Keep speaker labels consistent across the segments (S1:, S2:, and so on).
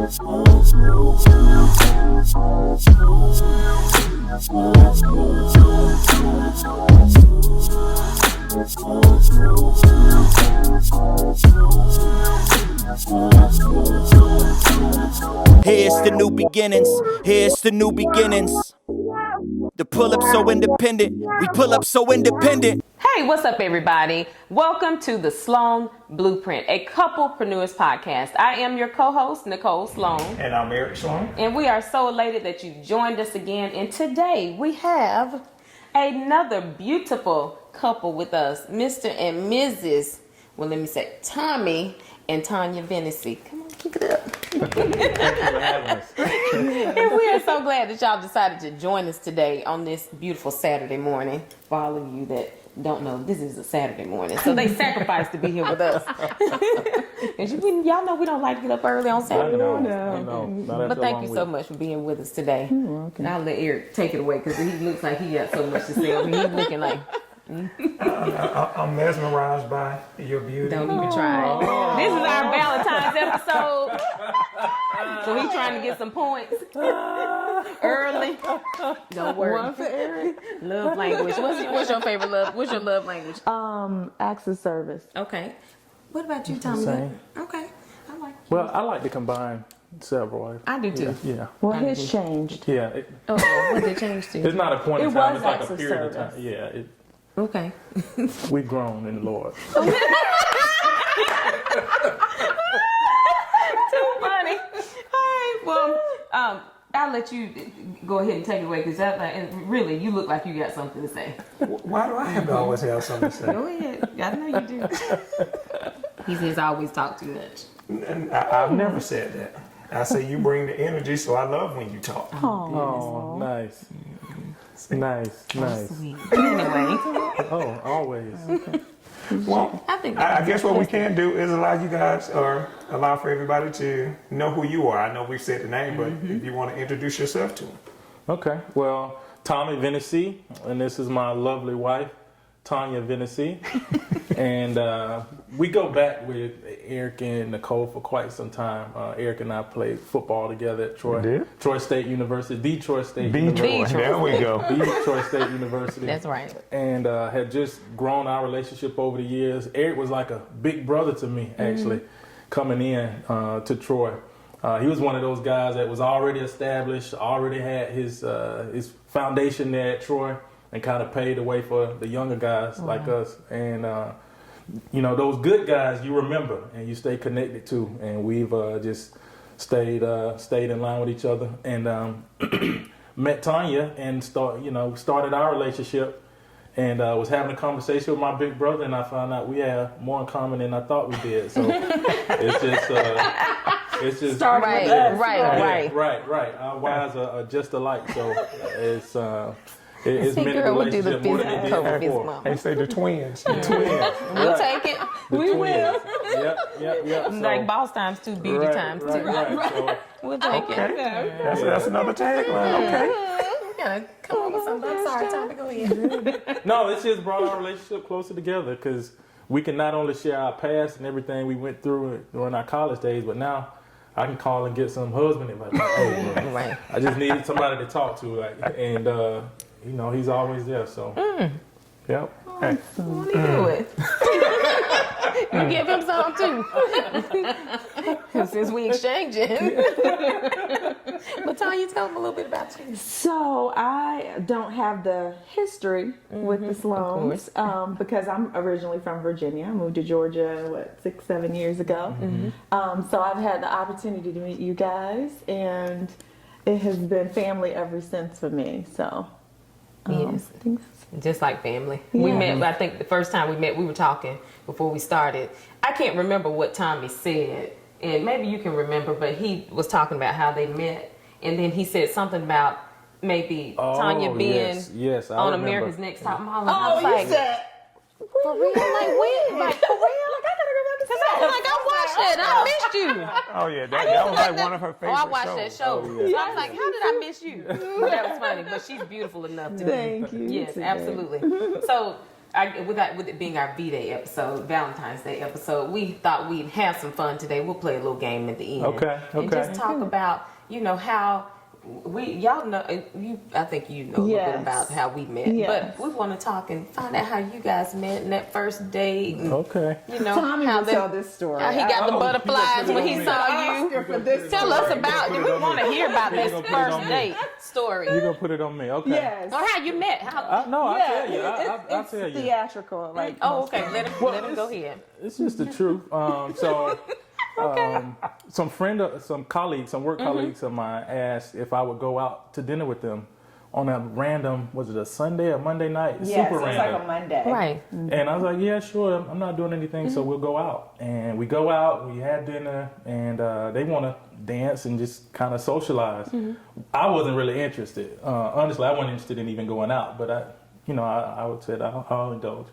S1: Here's the new beginnings. Here's the new beginnings. The pull up so independent. We pull up so independent.
S2: Hey, what's up, everybody? Welcome to the Sloan Blueprint, a couplepreneurs podcast. I am your co-host, Nicole Sloan.
S3: And I'm Eric Sloan.
S2: And we are so elated that you joined us again. And today we have another beautiful couple with us, Mr. and Mrs. Well, let me say, Thomie and Tonya Venisee. Come on, keep it up. And we are so glad that y'all decided to join us today on this beautiful Saturday morning. For all of you that don't know, this is a Saturday morning, so they sacrificed to be here with us. And y'all know we don't like to get up early on Saturday morning.
S4: I know.
S2: But thank you so much for being with us today.
S4: Okay.
S2: And I'll let Eric take it away because he looks like he got so much to say. I mean, he's looking like...
S3: I'm mesmerized by your beauty.
S2: Don't even try it. This is our Valentines episode. So he's trying to get some points early. Don't worry.
S4: One for Eric.
S2: Love language. What's your favorite love? What's your love language?
S4: Acts of service.
S2: Okay. What about you, Tommy?
S4: Same.
S2: Okay. I like you.
S4: Well, I like to combine several.
S2: I do too.
S4: Yeah. Well, his changed. Yeah.
S2: Oh, what did it change to?
S4: It's not a point in It
S2: Oh,
S4: was time. It's like acts a of period of service. time. Yeah.
S2: Okay.
S4: We've grown in the Lord.
S2: Too funny. All right. Well, I'll let you go ahead and take it away because really, you look like you got something to say.
S3: Why do I have to always have something to say?
S2: Go ahead. I know you do. He says I always talk too much.
S3: And I've never said that. I say you bring the energy, so I love when you talk.
S4: Oh, nice. Nice.
S2: Sweet. Anyway.
S4: Oh, always.
S2: Mm-hmm.
S3: Well, I guess what we can do is allow you guys, or allow for everybody to know who you are. I know we've said the name, but if you want to introduce yourself to them.
S4: Okay. Well, Thomie Venisee, and this is my lovely wife, Tonya Venisee. And we go back with Eric and Nicole for quite some time. Eric and I played football together at Troy State University, Detroit State University.
S3: There we go.
S4: Detroit State University.
S2: That's right.
S4: And had just grown our relationship over the years. Eric was like a big brother to me, actually, coming in to Troy. He was one of those guys that was already established, already had his foundation there at Troy, and kind of paved the way for the younger guys like us. And those good guys you remember and you stay connected to, and we've just stayed in line with each other, and met Tonya and started our relationship, and was having a conversation with my big brother, and I found out we have more in common than I thought we did. So it's just right. Our wives are just alike, so it's been a relationship more than it did before.
S3: They say the twins.
S2: We'll take it.
S4: We will. Yep.
S2: Like boss times too, beauty times too.
S4: Right. So,
S2: We'll take it.
S3: That's another tagline. Okay.
S2: Yeah, come on with something. I'm sorry, Tommy, go ahead.
S4: no, it's just brought our relationship closer together because we can not only share our past and everything we went through during our college days, but now I can call and get some husband advice. Hey, bro,
S2: Right.
S4: I just needed somebody to talk to, and he's always there. So, yep.
S3: Hey.
S2: Won't he do it? You give him some too. Since we exchanging. But Tonya, tell him a little bit about you.
S4: So I don't have the history with the Sloans because I'm originally from Virginia. I moved to Georgia, 6-7 years ago. So I've had the opportunity to meet you guys, and it has been family ever since for me. So
S2: Yes.
S4: I think
S2: Just like family.
S4: Yeah.
S2: We met, I think the first time we met, we were talking before we started. I can't remember what Tommy said, and maybe you can remember, but he was talking about how they met, and then he said something about maybe Tonya being
S4: yes, I
S2: on
S4: remember.
S2: America's Next Top Model. I was like, for real? Like when? Like for real? Like I gotta remember. Because I was like, I watched that. I missed you.
S3: Oh yeah, that was like one of her favorite
S2: I
S3: shows.
S2: watched that show.
S4: Oh, yeah.
S2: So I was like, how did I miss you? That was funny, but she's beautiful enough to
S4: Thank
S2: be.
S4: you.
S2: Yes,
S4: today.
S2: absolutely. So with it being our V-Day episode, Valentine's Day episode, we thought we'd have some fun today. We'll play a little game at the end.
S4: Okay.
S2: And just talk about, how y'all know, I think you know a little bit about how we met.
S5: Yes.
S2: But we want to talk and find out how you guys met in that first date. And,
S4: Okay.
S5: Tommy will tell this story.
S2: How he got the butterflies when he saw you. Tell us about it. We want to hear about this first date story.
S4: You're going to put it on me. Okay.
S5: Yes.
S2: Or how you met.
S4: I'll tell you. I'll tell you.
S5: Theatrical. Like,
S2: Okay. Let him go ahead.
S4: It's just the truth. Some colleagues, some work colleagues of mine asked if I would go out to dinner with them on a random, was it a Sunday or Monday night?
S5: yes,
S4: Super
S5: it's
S4: random.
S5: like a Monday.
S2: Right.
S4: And I was like, yeah, sure. I'm not doing anything, so we'll go out. And we go out, we had dinner, and they want to dance and just kind of socialize. I wasn't really interested. Honestly, I wasn't interested in even going out, but I would say that I'll indulge.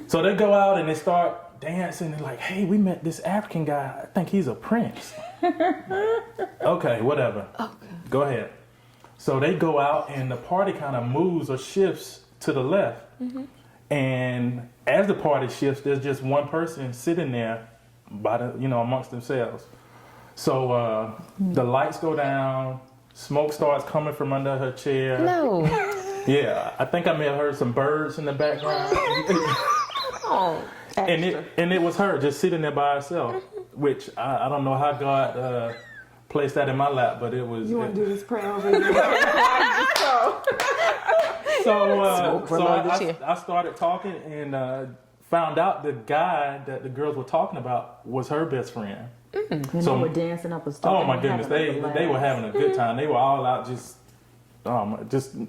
S4: So they go out and they start dancing and like, hey, we met this African guy. I think he's a prince. Okay, whatever. Okay. Go ahead. So they go out and the party kind of moves or shifts to the left. And as the party shifts, there's just one person sitting there by amongst themselves. So the lights go down, smoke starts coming from under her chair.
S2: No.
S4: Yeah, I think I may have heard some birds in the background. And it was her just sitting there by herself, which I don't know how God placed that in my lap, but it was.
S5: You want to do this prayer over here?
S4: I started talking and found out the guy that the girls were talking about was her best friend.
S5: And they were dancing up a storm.
S4: Oh my goodness, they were having a good time. They were all out just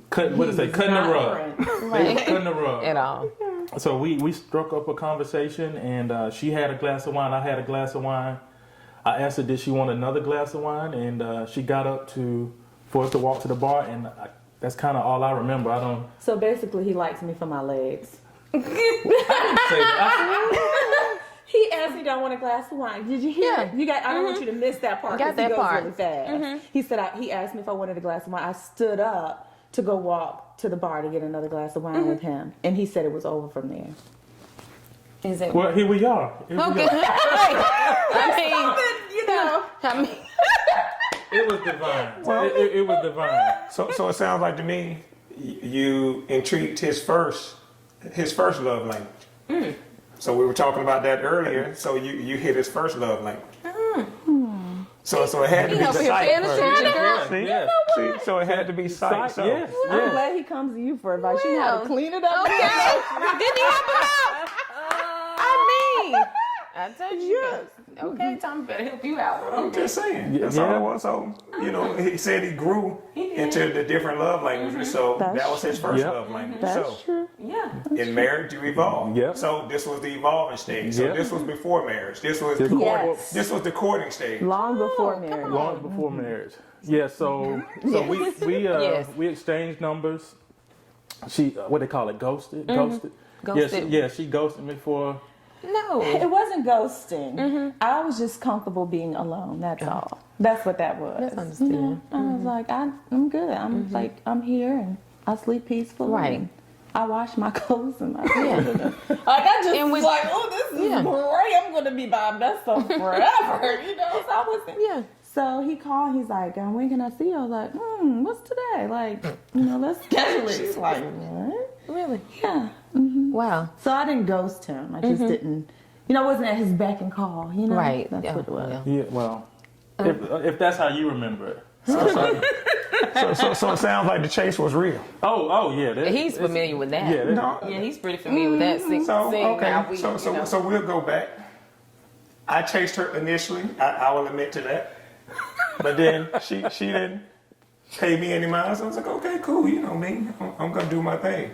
S4: cutting the rug. They were cutting the rug
S2: At all.
S4: So we struck up a conversation, and she had a glass of wine. I had a glass of wine. I asked her, did she want another glass of wine? And she got up for us to walk to the bar, and that's kind of all I remember. I don't.
S5: So basically, he likes me for my legs.
S4: I didn't say that.
S5: He asked me, "Do I want a glass of wine?" Did you hear?
S2: Yeah.
S5: You got. I don't want you to miss that part.
S2: Got that
S5: he goes
S2: part.
S5: really fast. He said. He asked me if I wanted a glass of wine. I stood up to go walk to the bar to get another glass of wine with him, and he said it was over from there.
S2: Is it?
S4: Well, here we are.
S2: Okay. I mean,
S3: It was divine.
S4: It was divine.
S3: So it sounds like to me, you intrigued his first love language. So we were talking about that earlier. So you hit his first love language. So it had to be sight first. See, so it had to be sight. So.
S4: Yes.
S5: I'm glad he comes to you for advice. You know how to clean it up.
S2: okay. Didn't he help him out? I told you. Okay, Tommy better help you out.
S3: I'm just saying. That's all it was. So, he said he grew into the different love languages. So that was his first love language.
S5: That's true.
S2: Yeah.
S3: In marriage, you evolve.
S4: Yep.
S3: So this was the evolving stage. So this was before marriage. This was
S5: Yes.
S3: this was the courting stage.
S5: Long before marriage.
S4: Long before marriage. Yeah. So we exchanged numbers. She what they call it, ghosted.
S2: Ghosted.
S4: Yeah, she ghosted me for.
S2: No.
S5: It wasn't ghosting. I was just comfortable being alone. That's all. That's what that was.
S2: That's understandable.
S5: I was like, I'm good. I'm like, I'm here and I sleep peacefully.
S2: Right.
S5: And I wash my clothes and my
S2: Yeah.
S5: like I just
S2: And
S5: was like, oh, this is great. I'm gonna be by myself forever. So I wasn't.
S2: Yeah.
S5: So he called. He's like, when can I see you? I was like, what's today? Like, let's schedule it. He's like, what?
S2: Really?
S5: Yeah.
S2: Wow.
S5: So I didn't ghost him. I just didn't, I wasn't at his beck and call,
S2: Right.
S5: That's what it was.
S4: Yeah. Well, if that's how you remember it.
S3: So it sounds like the chase was real.
S4: Oh yeah.
S2: He's familiar with that.
S4: Yeah.
S2: He's pretty familiar with that.
S3: So we'll go back. I chased her initially. I will admit to that. But then she didn't pay me any mind. So I was like, okay, cool. You know me. I'm gonna do my thing.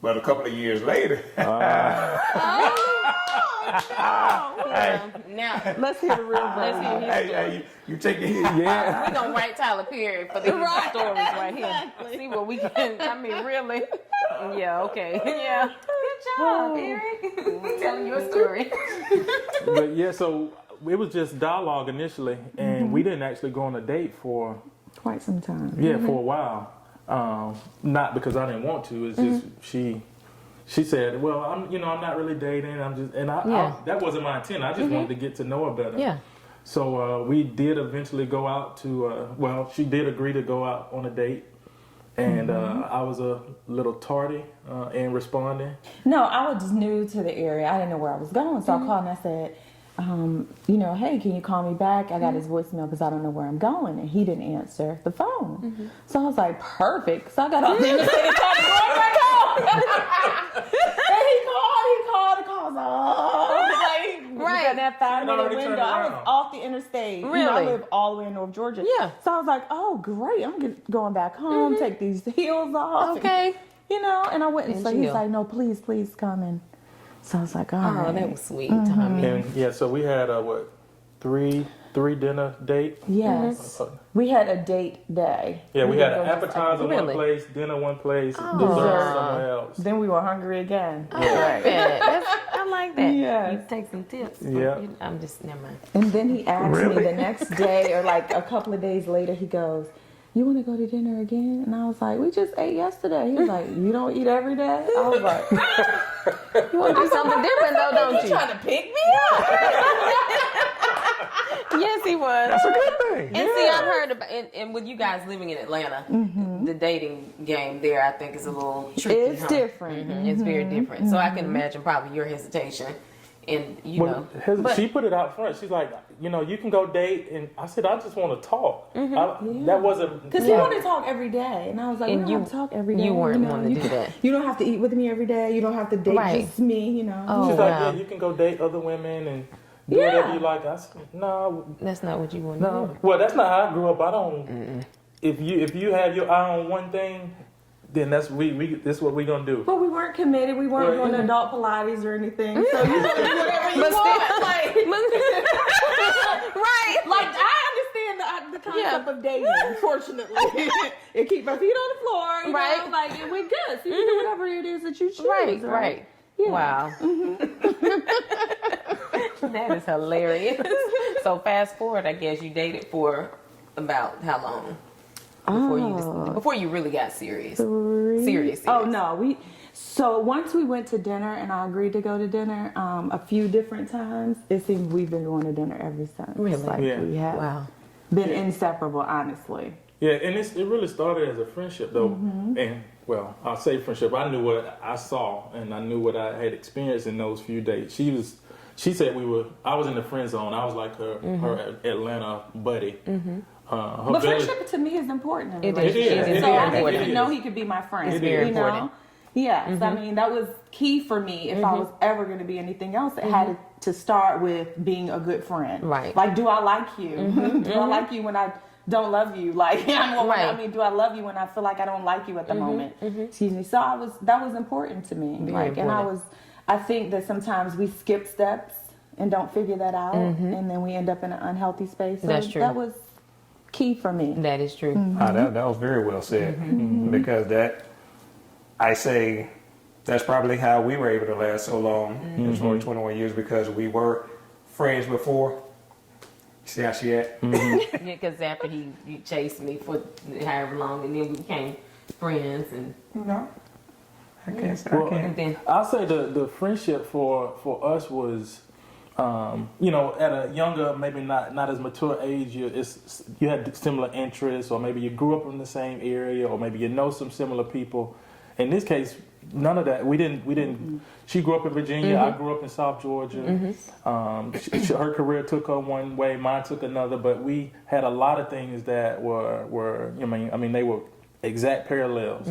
S3: But a couple of years later.
S2: Now,
S5: Let's hear the real version.
S2: let's hear his story.
S3: Hey, you take it.
S2: We're going to write Tyler Perry for these stories right here. See what we can, really. Yeah, okay. Yeah. Good job, Perry. Telling your story.
S4: But yeah, so it was just dialogue initially, and we didn't actually go on a date for
S5: Quite some time.
S4: for a while. Not because I didn't want to. It's just she she said, "Well, I'm not really dating. I'm just," and that wasn't my intent. I just wanted to get to know her better.
S2: Yeah.
S4: So we did eventually go out to. She did agree to go out on a date, and I was a little tardy in responding.
S5: No, I was new to the area. I didn't know where I was going, so I called and I said, hey, can you call me back? I got his voicemail because I don't know where I'm going, and he didn't answer the phone. So I was like, perfect. So I got off the interstate and started going back home. And he called. Right. In that 5-minute window, I was off the interstate.
S2: Really?
S5: I live all the way in North Georgia.
S2: Yeah.
S5: So I was like, oh, great. I'm going back home, take these heels off.
S2: Okay.
S5: And I went and so he's
S2: chill.
S5: like, no, please come. And so I was like, all right.
S2: Oh, that was sweet, Tommy.
S4: And so we had three dinner date.
S5: Yes. We had a date day.
S4: Yeah, we had
S5: didn't
S4: an
S5: go just
S4: appetizer
S2: Really?
S4: one place, dinner one place,
S5: Dessert.
S4: dessert somewhere else.
S5: Then we were hungry again.
S2: I like that. I like that.
S5: Yes.
S2: You take some tips.
S4: Yeah.
S2: I'm just, never mind.
S5: And then he asked me the next day or like a couple of days later, he goes, you want to go to dinner again? And I was like, we just ate yesterday. He was like, you don't eat every day? I was like,
S2: You want to do something different though, don't you?
S5: trying to pick me up?
S2: Yes, he was.
S3: That's a good thing.
S2: And see, I've heard about, and with you guys living in Atlanta, the dating game there, I think, is a little tricky.
S5: It's
S2: huh?
S5: different.
S2: It's very different. So I can imagine probably your hesitation, and
S4: She put it out front. She's like, you can go date, and I said, I just want to talk. That wasn't
S5: Because he wanted to talk every day. And I was like,
S2: And
S5: we don't have to talk every day.
S2: you weren't wanting to do that.
S5: You don't have to eat with me every day. You don't have to date
S2: Right.
S5: just me,
S2: Oh,
S4: She's like,
S2: wow.
S4: yeah, you can go date other women and do
S5: Yeah.
S4: whatever you like. I said, no,
S2: That's not what you want to
S4: no.
S2: do.
S4: Well, that's not how I grew up. I don't. If you have your eye on one thing, then that's this what we're gonna do.
S5: But we weren't committed. We weren't
S4: Right.
S5: going to adult Pilates or anything. So you can do whatever you
S2: But
S5: want.
S2: still-
S5: Like,
S2: Right.
S5: like I understand the concept of dating. Fortunately, it keep my feet on the floor. You
S2: Right.
S5: know, like and we're good. So you can do whatever it is that you choose.
S2: Right.
S5: Yeah.
S2: Wow. That is hilarious. So fast forward, I guess you dated for about how long before you really got serious? Serious.
S5: Oh no, So once we went to dinner and I agreed to go to dinner a few different times, it seems we've been going to dinner ever since.
S2: Really?
S5: Like
S4: Yeah.
S5: we have been inseparable, honestly.
S4: Yeah, and it really started as a friendship though, and well, I'll say friendship. I knew what I saw, and I knew what I had experienced in those few dates. She said I was in the friend zone. I was like her Atlanta buddy.
S5: But friendship to me is important. In a
S2: It is.
S5: relationship.
S2: It is
S5: So
S2: very
S5: I need
S2: important.
S5: to know he could be my friend.
S2: It's very
S5: you know?
S2: important.
S5: Yes, I mean that was key for me. If I was ever going to be anything else, it had to start with being a good friend.
S2: Right.
S5: Like, do I like you? Do I like you when I don't love you? Like, I mean, do I love you when I feel like I don't like you at the moment? Excuse me. So that was important to me.
S2: Very important.
S5: I think that sometimes we skip steps and don't figure that out, and then we end up in an unhealthy space. So
S2: That's true.
S5: That was key for me.
S2: That is true.
S3: That was very well said. Because that's probably how we were able to last so long, as far as 21 years, because we were friends before. See how she at?
S2: Yeah, because after you chased me for however long, and then we became friends, and
S3: No. I can't say
S4: Well,
S3: I can't.
S2: and then
S4: I'll say the friendship for us was, at a younger, maybe not as mature age, you had similar interests, or maybe you grew up in the same area, or maybe you know some similar people. In this case, none of that. We didn't. She grew up in Virginia. I grew up in South Georgia. Her career took her one way, mine took another. But we had a lot of things that were they were exact parallels.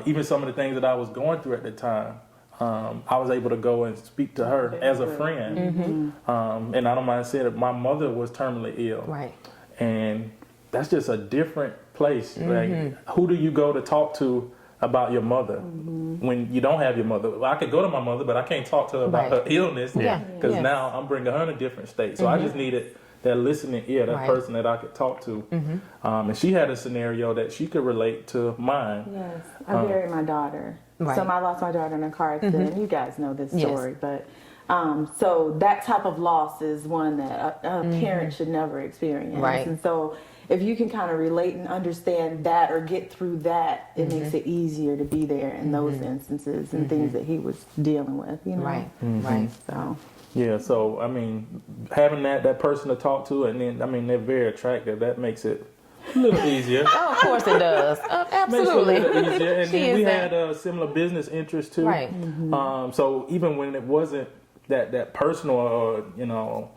S4: Even some of the things that I was going through at the time, I was able to go and speak to her as a friend. And I don't mind saying it, my mother was terminally ill.
S2: right.
S4: And that's just a different place. Like, who do you go to talk to about your mother when you don't have your mother? Well, I could go to my mother, but I can't talk to her about her illness because now I'm bringing her in a different state. So I just needed that listening ear, that person that I could talk to. And she had a scenario that she could relate to mine.
S5: Yes, I buried my daughter.
S2: Right.
S5: So I lost my daughter in a car accident. You guys know this story, but So that type of loss is one that a parent should never experience.
S2: Right.
S5: And so if you can kind of relate and understand that or get through that, it makes it easier to be there in those instances and things that he was dealing with, you know?
S2: Right, right.
S5: So.
S4: Yeah, so I mean, having that person to talk to, and then I mean they're very attractive. That makes it a little easier.
S2: Oh, of course it does. Absolutely.
S4: Makes it a little easier. And
S2: She
S4: then
S2: is
S4: we
S2: that.
S4: had a similar business interest too.
S2: Right.
S4: So even when it wasn't that personal, or you know,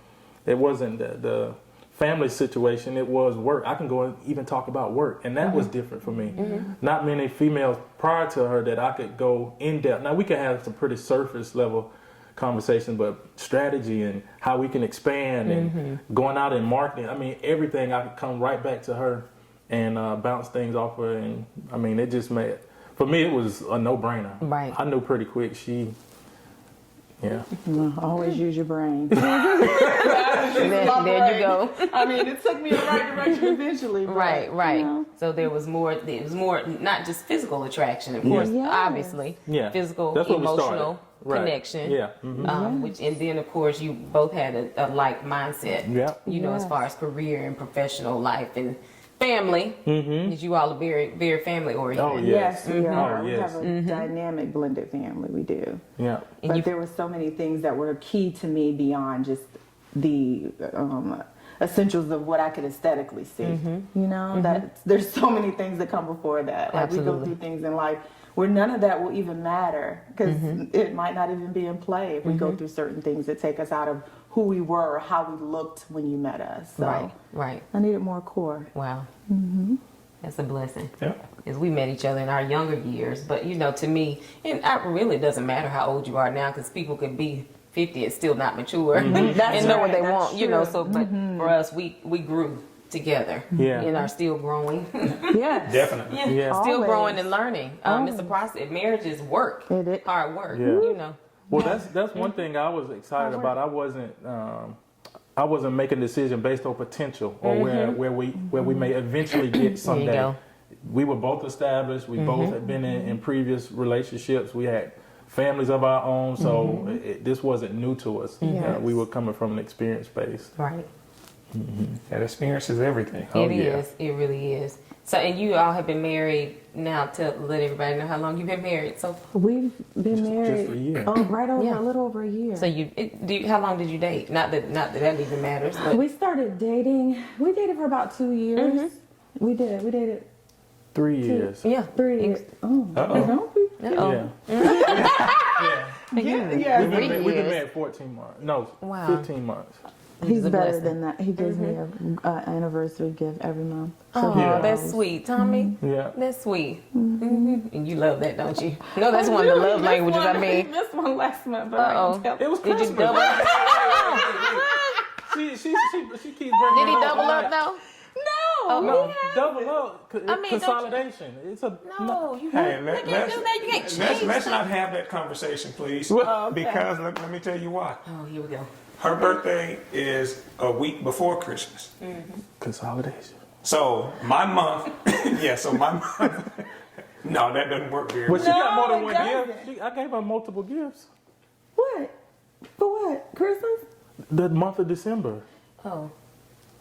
S4: it wasn't the family situation, it was work. I can go and even talk about work, and that was different for me. Not many females prior to her that I could go in depth. Now we could have some pretty surface level conversation, but strategy and how we can expand and going out and marketing. I mean, everything I could come right back to her and bounce things off her. And I mean, it just made, for me, it was a no-brainer.
S2: Right.
S4: I knew pretty quick yeah.
S5: Always use your brain.
S2: There you go.
S5: I mean, it took me in the right direction eventually. But,
S2: Right, right.
S5: You know.
S2: So there was more not just physical attraction, of course,
S5: Yes.
S2: obviously.
S4: Yeah.
S2: Physical,
S4: That's what we started.
S2: emotional
S4: Right.
S2: connection.
S4: Yeah.
S2: Which, and then of course you both had a like mindset.
S4: Yeah.
S2: You know, as
S5: Yes.
S2: far as career and professional life and family, because you all are very, very family oriented.
S4: Oh,
S5: Yes, we
S4: Oh,
S5: are. We
S4: yes.
S5: have a dynamic blended family. We do.
S4: Yeah.
S2: And
S5: But
S2: you-
S5: there were so many things that were key to me beyond just the essentials of what I could aesthetically see. You know, that there's so many things that come before that. Like we go
S2: Absolutely.
S5: through things in life where none of that will even matter because it might not even be in play if we go through certain things that take us out of who we were or how we looked when you met us. So
S2: Right, right.
S5: I needed more core.
S2: Wow. That's a blessing.
S3: Yeah.
S2: Because we met each other in our younger years. But, you know, to me, and it really doesn't matter how old you are now because people could be 50 and still not mature and know what they
S5: That's
S2: want, you know.
S5: true.
S2: So, but for us, we grew together
S4: Yeah.
S2: and are still growing.
S5: Yes.
S3: Definitely.
S4: Yeah.
S2: Still
S5: Always.
S2: growing and learning. It's a process. Marriage is work,
S5: It is.
S2: hard work,
S4: Yeah.
S2: you know.
S4: Well, that's one thing I was excited about. I wasn't making a decision based on potential or where we may eventually get someday.
S2: go.
S4: We were both established. We both had been in previous relationships. We had families of our own, so this wasn't new to us.
S5: Yes.
S4: We were coming from an experience base.
S2: Right.
S3: That experience is everything.
S4: Oh,
S2: It
S4: yeah.
S2: is. It really is. So, and you all have been married now to let everybody know how long you've been married. So,
S5: We've been married.
S4: a year.
S5: Oh, right over
S2: Yeah.
S5: a little over a year.
S2: so how long did you date? Not that even matters, but
S5: We started dating. We dated for about 2 years. We dated
S4: 3 years.
S2: yeah.
S5: 3 years. Oh,
S3: Uh-oh.
S5: don't we?
S2: Uh-oh.
S5: Yeah.
S4: We've been
S2: 3 years.
S4: married 14 months. No,
S2: Wow.
S4: 15 months.
S5: He's
S2: a
S5: better
S2: blessing.
S5: than that. He gives me an anniversary gift every month.
S2: Oh,
S4: Yeah.
S2: that's sweet, Tommy.
S4: Yeah.
S2: That's sweet. And you love that, don't you? No, that's one of the love languages. I mean,
S5: this one last month. But
S2: uh-oh.
S4: It was
S2: Did
S4: Christmas.
S2: you double?
S4: She keeps bringing
S2: Did he
S4: it
S2: double
S4: I'm
S2: up
S4: like,
S2: though?
S5: No,
S4: No, double up.
S2: I mean, don't you-
S4: Consolidation. It's a
S2: No, you
S3: Hey,
S2: can't do that. You can't change.
S3: let's not have that conversation, please. Because let me tell you why.
S2: Oh, here we go.
S3: Her birthday is a week before Christmas.
S4: consolidation.
S3: So my month, so my month. No, that doesn't work very
S4: Well, she
S3: well.
S4: got more than
S5: it
S4: one
S5: doesn't.
S4: gift. I gave her multiple gifts.
S5: What? For what? Christmas?
S4: The month of December.
S2: Oh,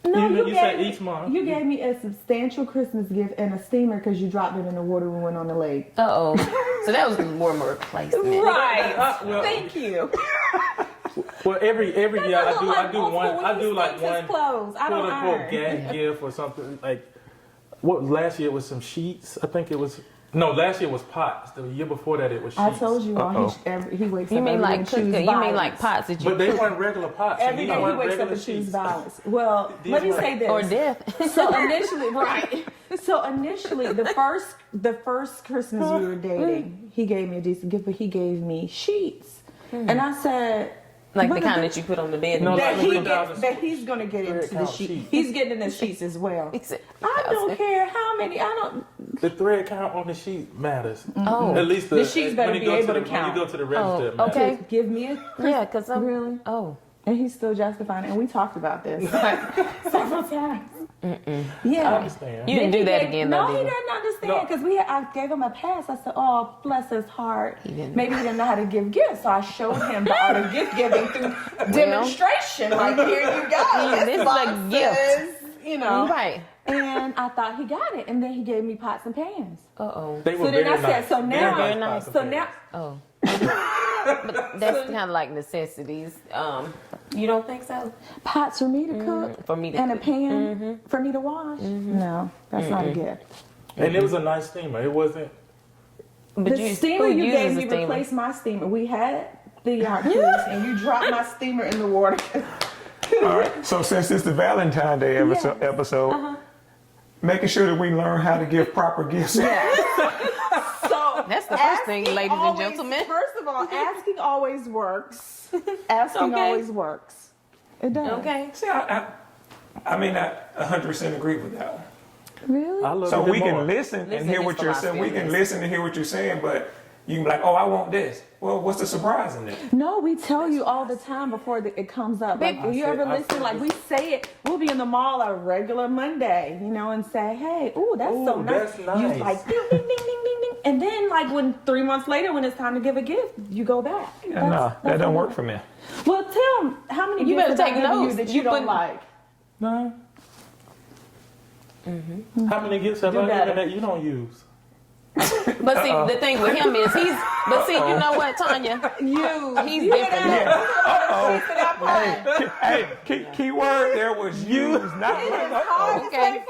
S5: No,
S4: You said each month.
S5: You gave me a substantial Christmas gift and a steamer because you dropped it in the water when we went on the lake.
S2: uh-oh. So that was more of a replacement.
S5: Right.
S4: well-
S5: Thank you.
S4: Well, every year I do one.
S5: When
S4: I do
S5: you
S4: like
S5: fix
S4: one
S5: his clothes. I
S4: quote
S5: don't
S4: unquote
S5: iron.
S4: gag gift or something like. What last year was some sheets. I think it was. No, last year was pots. The year before that it was sheets.
S5: I told you all
S4: Uh-oh.
S5: he wakes
S2: You
S5: up
S2: mean
S5: every day
S2: like
S5: and
S2: cooking?
S5: choose
S2: You mean
S5: violence.
S2: like pots that you
S4: But they weren't regular pots.
S5: Every
S4: These
S5: day he
S4: weren't
S5: wakes up
S4: regular
S5: and chooses
S4: sheets.
S5: violence. Well,
S4: These
S5: let me
S4: were-
S5: say this.
S2: or death?
S5: So initially, right. So initially, the first Christmas we were dating, he gave me a decent gift, but he gave me sheets, and I said.
S2: Like the
S5: "What
S2: kind
S5: is
S2: that you put on the bed.
S4: No,
S2: and
S5: that
S4: like
S5: he
S4: $3,000
S5: gets, that he's gonna get into the
S4: count
S5: sheet.
S4: sheet.
S5: He's getting in the sheets as well.
S2: He said,
S5: I don't care how many. I don't.
S4: The thread count on the sheet matters.
S2: Oh.
S4: At least
S5: The sheets better
S4: when you
S5: be
S4: go
S5: able
S4: to
S5: to
S4: the,
S5: count.
S4: When you go to the register, it matters.
S2: okay.
S5: Give me a
S2: Yeah, because I'm
S5: Really?
S2: Oh,
S5: And he's still justifying it. And we talked about this several times. Yeah.
S4: I understand.
S2: You didn't do that again, though,
S5: No, he
S2: did you?
S5: didn't understand because I gave him a pass. I said, "Oh, bless his heart. Maybe he didn't know how to give gifts." So I showed him the art of gift giving through demonstration. Like, here you go.
S2: This is a gift.
S5: You know.
S2: Right.
S5: And I thought he got it, and then he gave me pots and pans.
S2: Uh-oh.
S4: They were
S5: So then
S4: very
S5: I said,
S4: nice.
S5: so now,
S2: Very nice.
S5: so now,
S2: Oh. But that's kind of like necessities. You don't think so?
S5: pots for me to cook,
S2: For me to
S5: and a
S2: cook.
S5: pan for me to wash. No, that's not a gift.
S4: And it was a nice steamer. It wasn't.
S2: But
S5: The steamer
S2: who
S5: you
S2: uses
S5: gave
S2: a
S5: me
S2: steamer?
S5: replaced my steamer. We had the yard keys, and you dropped my steamer in the water.
S3: All right. So since it's the Valentine Day episode, making sure that we learn how to give proper gifts.
S5: So
S2: That's the first thing,
S5: asking
S2: ladies and
S5: always-
S2: gentlemen.
S5: First of all, asking always works. Asking
S2: Okay.
S5: always works. It does.
S2: Okay.
S3: See, I mean, I 100% agree with that one.
S5: Really?
S4: I love
S3: So
S4: it
S3: we can
S4: more.
S3: listen
S2: Listen
S3: and hear
S2: to
S3: what
S2: his
S3: you're saying. We
S2: philosophy on
S3: can
S2: this.
S3: listen and hear what you're saying, but you can be like, "Oh, I want this." Well, what's the surprise in that?
S5: No, we tell you all the time before it comes up. Like,
S2: Big-
S5: you ever listen? Like, we say it. We'll be in the mall a regular Monday, and say, "Hey, ooh, that's so
S4: Ooh,
S5: nice."
S4: that's
S5: You
S4: nice.
S5: like ding, ding, ding, ding, ding, ding, and then like when 3 months later, when it's time to give a gift, you go back.
S3: No, that don't work for me.
S5: Well, Tim, how many
S2: You
S5: gifts
S2: better
S5: have I
S2: take
S5: given you
S2: notes.
S5: that
S2: You
S5: you don't
S2: put-
S5: like?
S4: No. How many gifts have
S5: Do
S4: I
S5: better.
S4: given that you don't use?
S2: But see, the thing with him is you know what, Tonya? He's different.
S3: Hey, key word there was used, not
S2: Okay.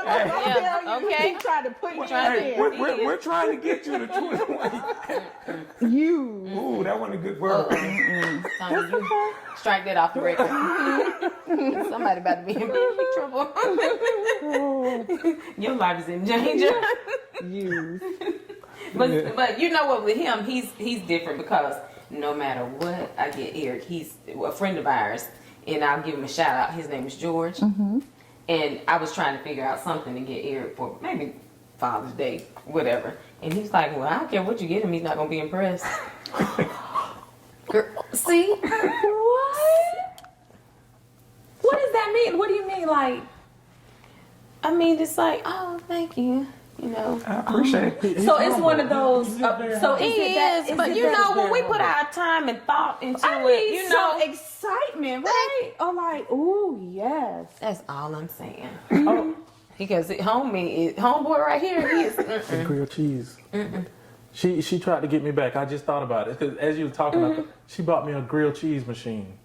S2: Yeah, okay.
S5: He tried to put you
S3: Hey,
S5: in.
S3: we're trying to get you to 21.
S5: You.
S3: Ooh, that wasn't a good word.
S2: Tonya, you strike that off the record. Somebody about to be in big trouble. Your life is in danger.
S5: You.
S2: But you know what, with him, he's different because no matter what, I get Eric. He's a friend of ours, and I'll give him a shout out. His name is George, and I was trying to figure out something to get Eric for maybe Father's Day, whatever. And he's like, "Well, I don't care what you get him. He's not gonna be impressed." Girl, see,
S5: What? What does that mean? What do you mean, like?
S2: I mean, it's like, oh, thank you. You know,
S3: I appreciate it.
S5: So it's one of those. So
S2: he
S5: is it that?
S2: is, but
S5: it
S2: you
S5: that-
S2: know, when we put our time and thought into
S5: I
S2: it,
S5: mean,
S2: you know,
S5: some excitement, right? Or like, ooh, yes.
S2: that's all I'm saying. Oh, because homeboy right here, he is.
S4: And grilled cheese. She tried to get me back. I just thought about it because as you were talking about, she bought me a grilled cheese machine.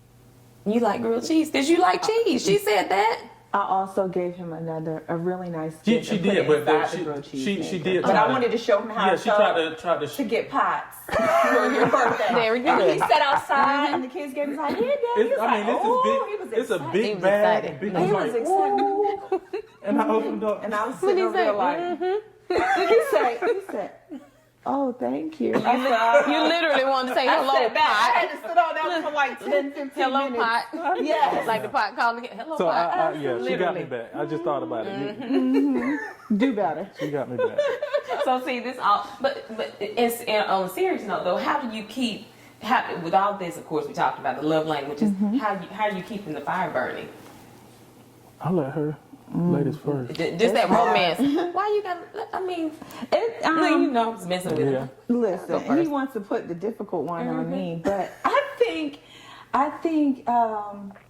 S2: You like grilled cheese? Did you like cheese? She said that.
S5: I also gave him a really nice
S4: She
S5: gift. and put
S4: did,
S5: it
S4: but
S5: inside the
S4: she
S5: grilled cheese
S4: she
S5: maker.
S4: did.
S5: But
S4: try
S5: I
S4: to-
S5: wanted to show him how
S4: Yeah,
S5: it
S4: she
S5: felt
S4: tried to.
S5: to get pots for your birthday.
S2: Very
S5: And
S2: good.
S5: he sat outside, and the kids gave him like, "Here, Dad." He was like, "Oh, he was
S4: It's a
S5: excited.
S4: big
S2: He was
S4: bag.
S2: excited.
S4: Big,
S5: He was
S4: like,
S5: excited.
S4: "Ooh." And I opened up.
S5: And I was sitting over there like, he said, "Oh, thank you." I said,
S2: You literally wanted to say hello,
S5: I sat back. I
S2: pot.
S5: had to sit on there for like 10, 15
S2: Hello,
S5: minutes.
S2: pot.
S5: Yes.
S2: Like the pot calling it. Hello,
S4: So
S2: pot.
S4: yeah, she got me
S2: Literally.
S4: back. I just thought about it.
S5: Do better.
S4: She got me back.
S2: So see this all, but on a serious note though, how do you keep? With all this, of course, we talked about the love languages. How are you keeping the fire burning?
S4: I'll let her ladies first.
S2: Just that romance. Why you got? I mean, you know, I was messing with
S4: Yeah.
S2: him.
S5: Listen,
S2: Go
S5: he
S2: first.
S5: wants to put the difficult one on me, but I think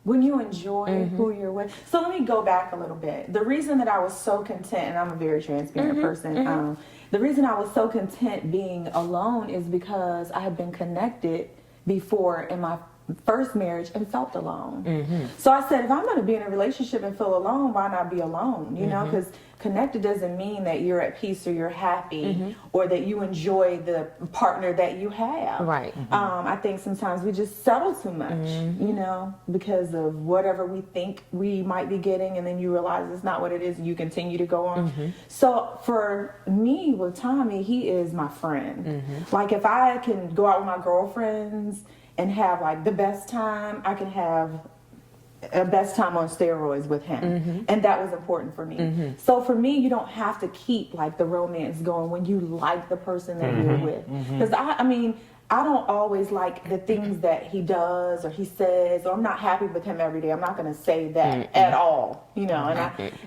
S5: when you enjoy who you're with. So let me go back a little bit. The reason that I was so content, and I'm a very transparent person. The reason I was so content being alone is because I had been connected before in my first marriage and felt alone. So I said, if I'm going to be in a relationship and feel alone, why not be alone? You know, because connected doesn't mean that you're at peace or you're happy or that you enjoy the partner that you have.
S2: Right.
S5: I think sometimes we just settle too much, you know, because of whatever we think we might be getting, and then you realize it's not what it is, and you continue to go on. So for me with Tommy, he is my friend. Like if I can go out with my girlfriends and have like the best time, I can have a best time on steroids with him. And that was important for me. So for me, you don't have to keep like the romance going when you like the person that you're with. Because I mean, I don't always like the things that he does or he says, or I'm not happy with him every day. I'm not going to say that at all, you know,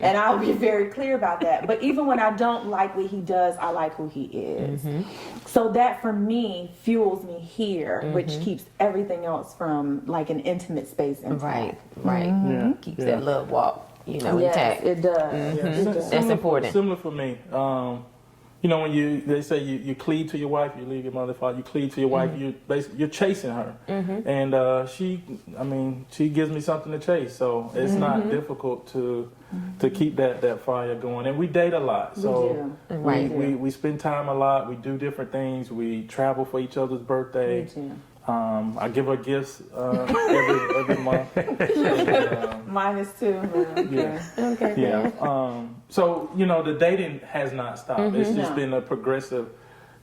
S5: and I'll be very clear about that. But even when I don't like what he does, I like who he is. So that for me fuels me here, which keeps everything else from like an intimate space intact.
S2: Right. Keeps that love walk, you know, intact.
S5: It does. It does.
S2: That's important.
S4: Similar for me. You know, when they say you cleave to your wife, you leave your mother, father, you cleave to your wife, you're chasing her. And she gives me something to chase. So it's not difficult to keep that fire going. And we date a lot. So we spend time a lot. We do different things. We travel for each other's birthday. I give her gifts every month.
S5: Mine is too.
S4: So, you know, the dating has not stopped. It's just been a progressive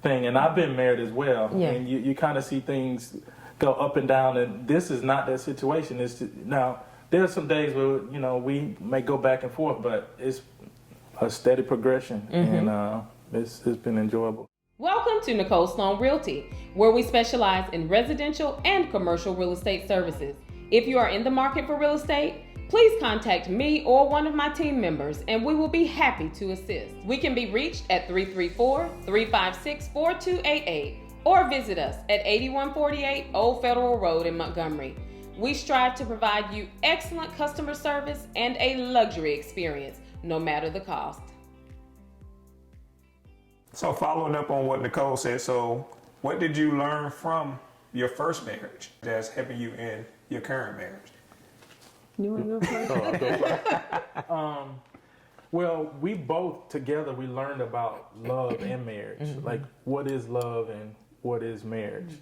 S4: thing. And I've been married as well. And you kind of see things go up and down. And this is not that situation. Now, there are some days where, you know, we may go back and forth, but it's a steady progression. And it's been enjoyable.
S2: Welcome to Nicole Sloan Realty, where we specialize in residential and commercial real estate services. If you are in the market for real estate, please contact me or one of my team members and we will be happy to assist. We can be reached at 334-356-4288 or visit us at 8148 Old Federal Road in Montgomery. We strive to provide you excellent customer service and a luxury experience, no matter the cost.
S3: So following up on what Nicole said, so what did you learn from your first marriage that's helping you in your current marriage?
S5: You want to go first?
S4: Well, we both together, we learned about love and marriage. Like, what is love and what is marriage?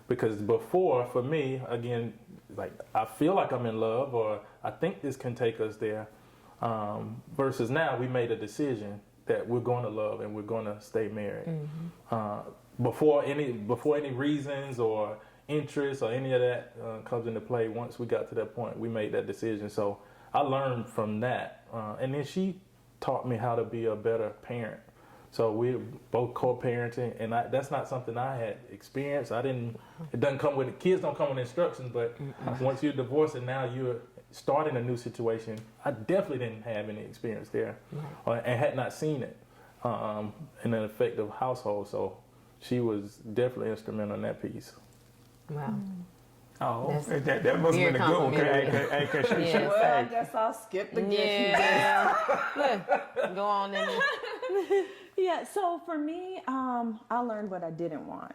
S4: Because before, for me, again, like, I feel like I'm in love or I think this can take us there. Versus now, we made a decision that we're going to love and we're going to stay married. Before any reasons or interests or any of that comes into play, once we got to that point, we made that decision. So I learned from that. And then she taught me how to be a better parent. So we're both co-parenting, and that's not something I had experienced. It doesn't come with, kids don't come with instructions, but once you're divorced and now you're starting a new situation, I definitely didn't have any experience there, and had not seen it in an effective household. So she was definitely instrumental in that piece.
S2: Wow.
S3: Oh, that must have been a good one.
S5: Well, I guess I'll skip the gift.
S2: Go on in.
S5: Yeah, so for me, I learned what I didn't want.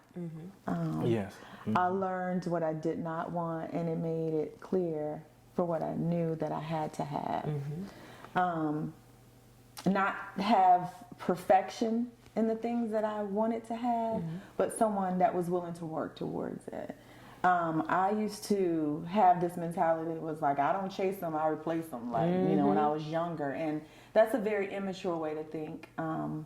S5: I learned what I did not want, and it made it clear for what I knew that I had to have. Not have perfection in the things that I wanted to have, but someone that was willing to work towards it. I used to have this mentality that was like, I don't chase them, I replace them, like, you know, when I was younger. And that's a very immature way to think. And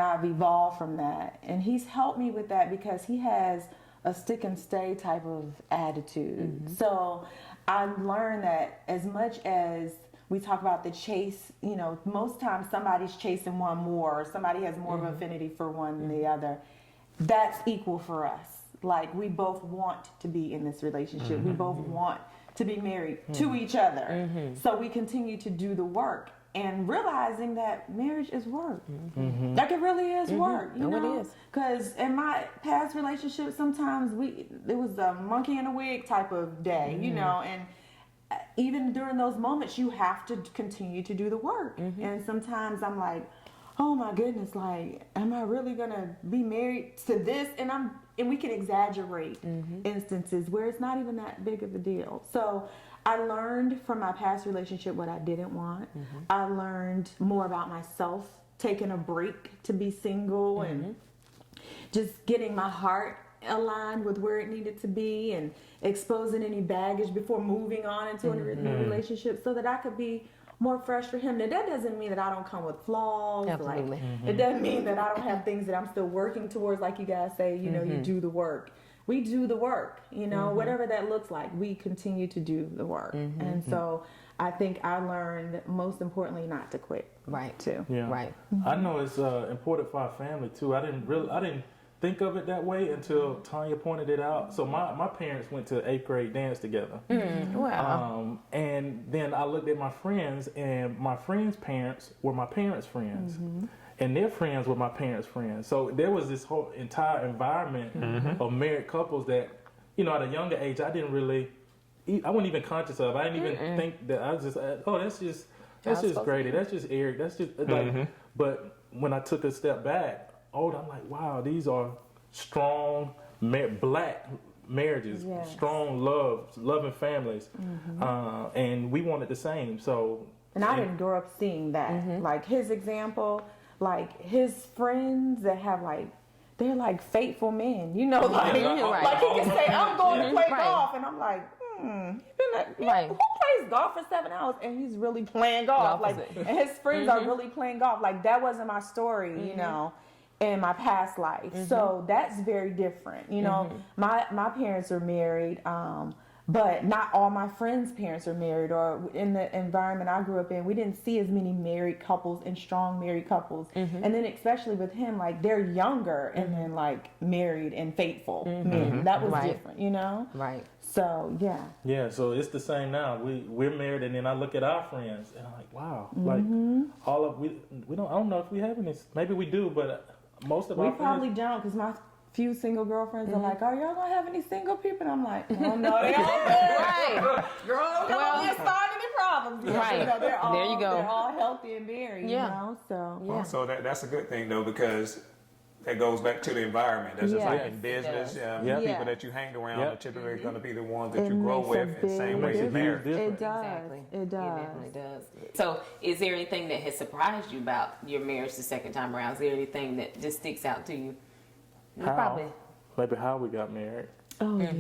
S5: I've evolved from that. And he's helped me with that because he has a stick and stay type of attitude. So I learned that as much as we talk about the chase, you know, most times somebody's chasing one more, or somebody has more of an affinity for one than the other. That's equal for us. Like, we both want to be in this relationship. We both want to be married to each other. So we continue to do the work and realizing that marriage is work. Like, it really is work, you know?
S2: It is.
S5: Because in my past relationships, sometimes it was a monkey in a wig type of day, you know, and even during those moments, you have to continue to do the work. And sometimes I'm like, oh my goodness, like, am I really gonna be married to this? And we can exaggerate instances where it's not even that big of a deal. So I learned from my past relationship what I didn't want. I learned more about myself, taking a break to be single and just getting my heart aligned with where it needed to be and exposing any baggage before moving on into a new relationship so that I could be more fresh for him. Now, that doesn't mean that I don't come with flaws.
S2: Absolutely.
S5: Like, it doesn't mean that I don't have things that I'm still working towards. Like you guys say, you know, you do the work. We do the work, you know, whatever that looks like. We continue to do the work. And so I think I learned, most importantly, not to quit.
S2: Right.
S5: Too.
S4: Yeah.
S2: Right.
S4: I know it's important for our family too. I didn't think of it that way until Tonya pointed it out. So my parents went to 8th grade dance together.
S2: Wow.
S4: And then I looked at my friends, and my friends' parents were my parents' friends. And their friends were my parents' friends. So there was this whole entire environment of married couples that, you know, at a younger age, I wasn't even conscious of. I didn't even think that. I was just, that's just Grady. That's just Eric. That's just like. But when I took a step back, I'm like, wow, these are strong black marriages, strong loving families, and we wanted the same. So,
S5: and I didn't grow up seeing that. Like his example, like his friends that have like. They're like faithful men, you know, like, like he can say, I'm going to play golf, and I'm like, who plays golf for 7 hours, and he's really playing golf, like, and his friends are really playing golf, like that wasn't my story, you know, in my past life, so that's very different, you know. My parents are married, but not all my friends' parents are married, or in the environment I grew up in, we didn't see as many married couples and strong married couples. And then especially with him, like they're younger and then like married and faithful men. That was different, you know?
S2: Right.
S5: So, yeah.
S4: Yeah, so it's the same now. We're married, and then I look at our friends and I'm like, wow, like I don't know if we have any, maybe we do, but most of our friends.
S5: We probably don't, because my few single girlfriends are like, are y'all gonna have any single people? And I'm like, oh no, they all
S2: Right.
S5: Girl, don't start any problems.
S2: Right.
S5: You know, they're all,
S2: there you go.
S5: They're all healthy and married, you know? So,
S3: Well, so that's a good thing though, because that goes back to the environment. That's just like in business. People that you hang around are typically going to be the ones that you grow with, and same way in marriage.
S5: It does.
S2: Exactly.
S5: It does.
S2: It definitely does. So, is there anything that has surprised you about your marriage the second time around? Is there anything that just sticks out to you?
S4: Maybe how we got married.
S5: Oh, yeah.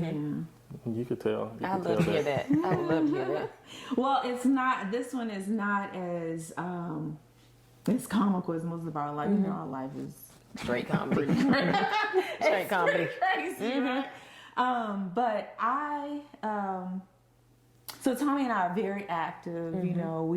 S4: You could tell.
S2: I'd love to hear that. I would love to hear that.
S5: Well, this one is not as comical as most of our life. You know, our life is
S2: Straight comedy. Straight comedy.
S5: crazy, right? But so Tommy and I are very active. You know,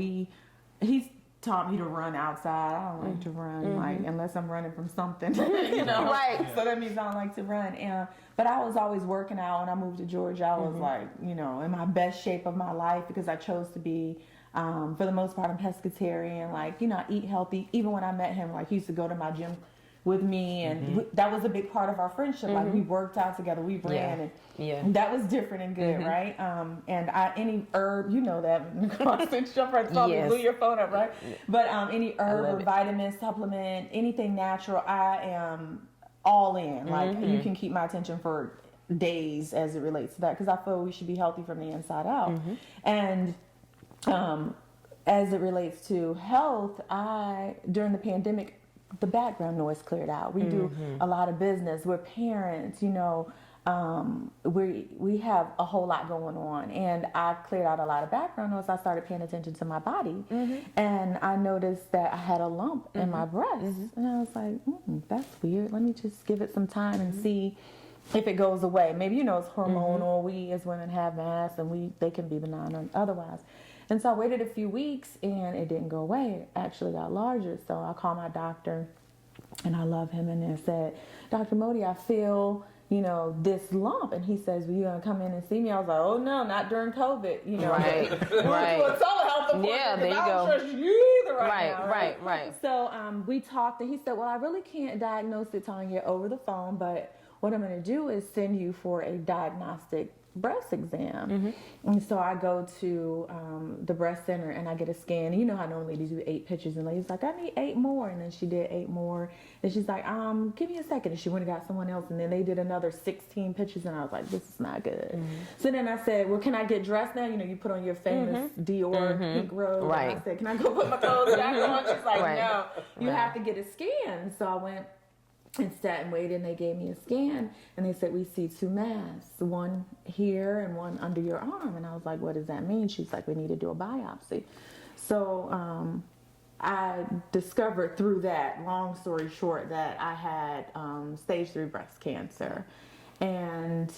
S5: he's taught me to run outside. I don't like to run, like, unless I'm running from something, you know.
S2: Right.
S5: So that means I don't like to run. But I was always working out. When I moved to Georgia, I was like, you know, in my best shape of my life, because I chose to be, for the most part, I'm pescatarian. Like, you know, I eat healthy. Even when I met him, like, he used to go to my gym with me, and that was a big part of our friendship. Like, we worked out together, we ran, and that was different and good, right? And any herb, you know that, constant jumper, probably blew your phone up, right? But any herb or vitamin supplement, anything natural, I am all in. Like, you can keep my attention for days as it relates to that, because I feel we should be healthy from the inside out. And as it relates to health, during the pandemic, the background noise cleared out. We do a lot of business. We're parents, you know. We have a whole lot going on, and I cleared out a lot of background noise. I started paying attention to my body, and I noticed that I had a lump in my breast, and I was like, that's weird. Let me just give it some time and see if it goes away. Maybe, you know, it's hormonal. We as women have mass, and they can be benign or otherwise. And so I waited a few weeks, and it didn't go away. It actually got larger. So I called my doctor, and I love him, and I said, Dr. Modi, I feel, you know, this lump. And he says, well, you going to come in and see me? I was like, oh, no, not during COVID, you know.
S2: Right,
S5: We'll do a telehealth appointment.
S2: Yeah, there you
S5: I
S2: go.
S5: don't trust you either now,
S2: Right.
S5: So we talked, and he said, well, I really can't diagnose it, Tonya, over the phone, but what I'm going to do is send you for a diagnostic breast exam. And so I go to the breast center, and I get a scan. You know how normally they do 8 pictures, and the lady's like, I need 8 more. And then she did 8 more, and she's like, give me a second. And she went and got someone else, and then they did another 16 pictures, and I was like, this is not good. So then I said, well, can I get dressed now? You know, you put on your famous Dior pink robe.
S2: Right.
S5: And I said, can I go put my clothes back on? She's like, no, you have to get a scan. So I went and sat and waited, and they gave me a scan, and they said, we see 2 masses, one here and one under your arm. And I was like, what does that mean? She's like, we need to do a biopsy. So I discovered through that, long story short, that I had stage 3 breast cancer. And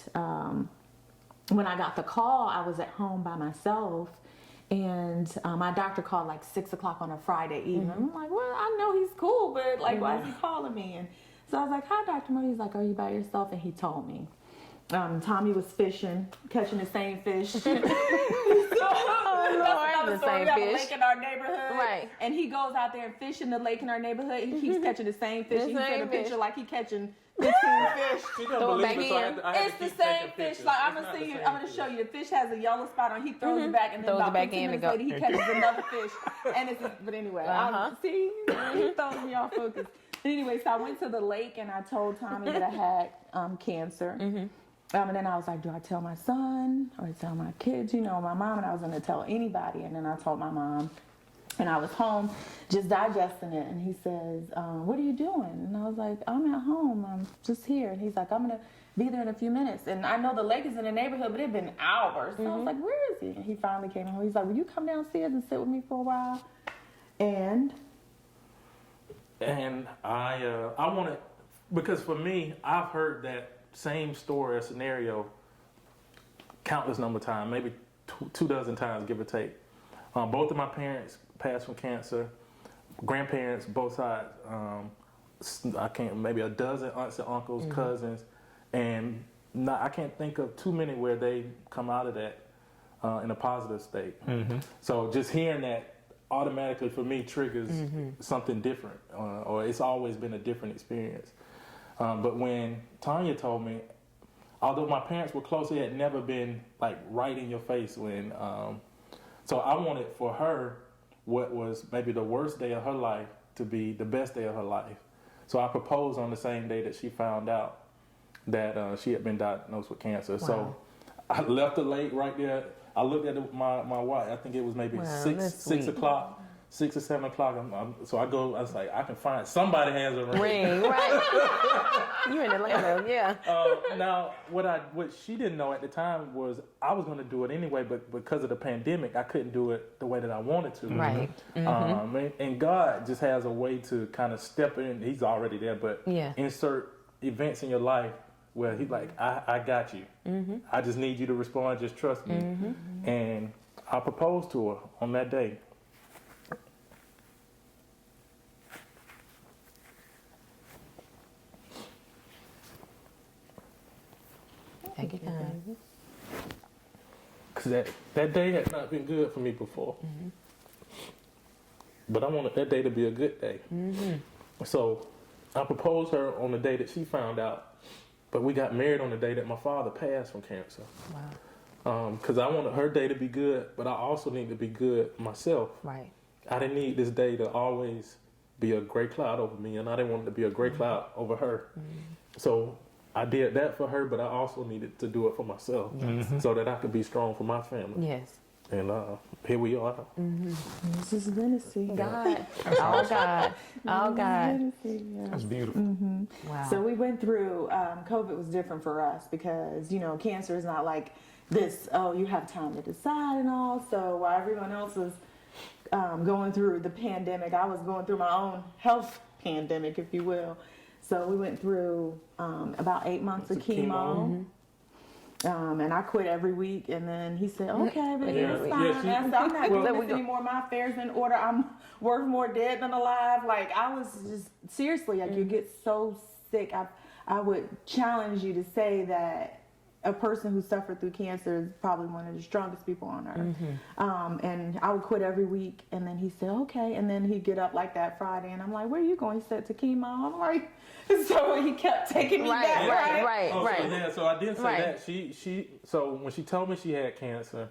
S5: when I got the call, I was at home by myself, and my doctor called like 6 o'clock on a Friday evening. I'm like, well, I know he's cool, but like, why is he calling me? And So I was like, hi, Dr. Moody. He's like, are you by yourself? And he told me. Tommy was fishing, catching the same fish.
S2: The same
S5: We have a
S2: fish.
S5: lake in our neighborhood.
S2: Right.
S5: And he goes out there and fish in the lake in our neighborhood. He keeps catching the same fish.
S2: The
S5: He sent a
S2: same
S5: picture
S2: fish.
S5: like he catching 15 fish.
S4: She
S2: Throw
S4: don't
S2: it
S4: believe
S2: back
S4: it, so
S2: in.
S4: I had
S5: It's
S4: to
S5: the
S4: keep
S5: same
S4: taking
S5: fish.
S4: pictures.
S5: Like I'm
S4: It's
S5: gonna
S4: not
S5: see
S4: the
S5: you.
S4: same
S5: I'm gonna
S4: fish.
S5: show you. The fish has a yellow spot on. He throws it back, and then
S2: Throws it
S5: about
S2: back
S5: 15
S2: in and
S5: minutes
S2: go.
S5: later, he catches another fish. And it's but anyway. See, he throws me off focus. But anyway, so I went to the lake and I told Tommy that I had cancer. And then I was like, do I tell my son or tell my kids? You know, my mom, and I was going to tell anybody. And then I told my mom. And I was home just digesting it. And he says, what are you doing? And I was like, I'm at home. I'm just here. And he's like, I'm going to be there in a few minutes. And I know the lake is in the neighborhood, but it had been hours. So I was like, where is he? And he finally came home. He's like, will you come downstairs and sit with me for a while? And
S4: I wanted, because for me, I've heard that same story or scenario countless number of times, maybe two dozen times, give or take. Both of my parents passed from cancer. Grandparents, both sides. Maybe a dozen aunts and uncles, cousins, and I can't think of too many where they come out of that in a positive state. So just hearing that automatically for me triggers something different, or it's always been a different experience. But when Tonya told me, although my parents were close, it had never been like right in your face when. So I wanted for her what was maybe the worst day of her life to be the best day of her life. So I proposed on the same day that she found out that she had been diagnosed with cancer. Wow. So I left the lake right there. I looked at my watch. I think it was maybe 6 o'clock. 6 or 7 o'clock. So I was like, I can find somebody has a ring.
S2: Right. You in Atlanta, yeah.
S4: Now, what she didn't know at the time was I was going to do it anyway, but because of the pandemic, I couldn't do it the way that I wanted to.
S2: Right.
S4: And God just has a way to kind of step in. He's already there, but insert events in your life where he's like, I got you. I just need you to respond. Just trust me. And I proposed to her on that day.
S2: Take your time.
S4: Because that day had not been good for me before. But I wanted that day to be a good day. So I proposed her on the day that she found out. But we got married on the day that my father passed from cancer.
S2: Wow.
S4: Because I wanted her day to be good, but I also need to be good myself.
S2: Right.
S4: I didn't need this day to always be a gray cloud over me, and I didn't want it to be a gray cloud over her. So I did that for her, but I also needed to do it for myself so that I could be strong for my family.
S2: Yes.
S4: And here we are.
S5: Mrs. Venisee.
S2: God. All God. All God.
S5: Venisee, yeah.
S3: That's beautiful.
S2: Wow.
S5: So we went through, COVID was different for us because, cancer is not like this, you have time to decide and all. So while everyone else was going through the pandemic, I was going through my own health pandemic, if you will. So we went through about 8 months of chemo. And I quit every week, and then he said, okay, but it's fine. I said, I'm not doing this anymore. My affairs in order. I'm worth more dead than alive. Like, I was just, seriously, like, you get so sick. I would challenge you to say that a person who suffered through cancer is probably one of the strongest people on earth. And I would quit every week, and then he said, okay. And then he'd get up like that Friday, and I'm like, where are you going? He said, to chemo. I'm like, so he kept taking me back, right?
S4: So I did say that. So when she told me she had cancer,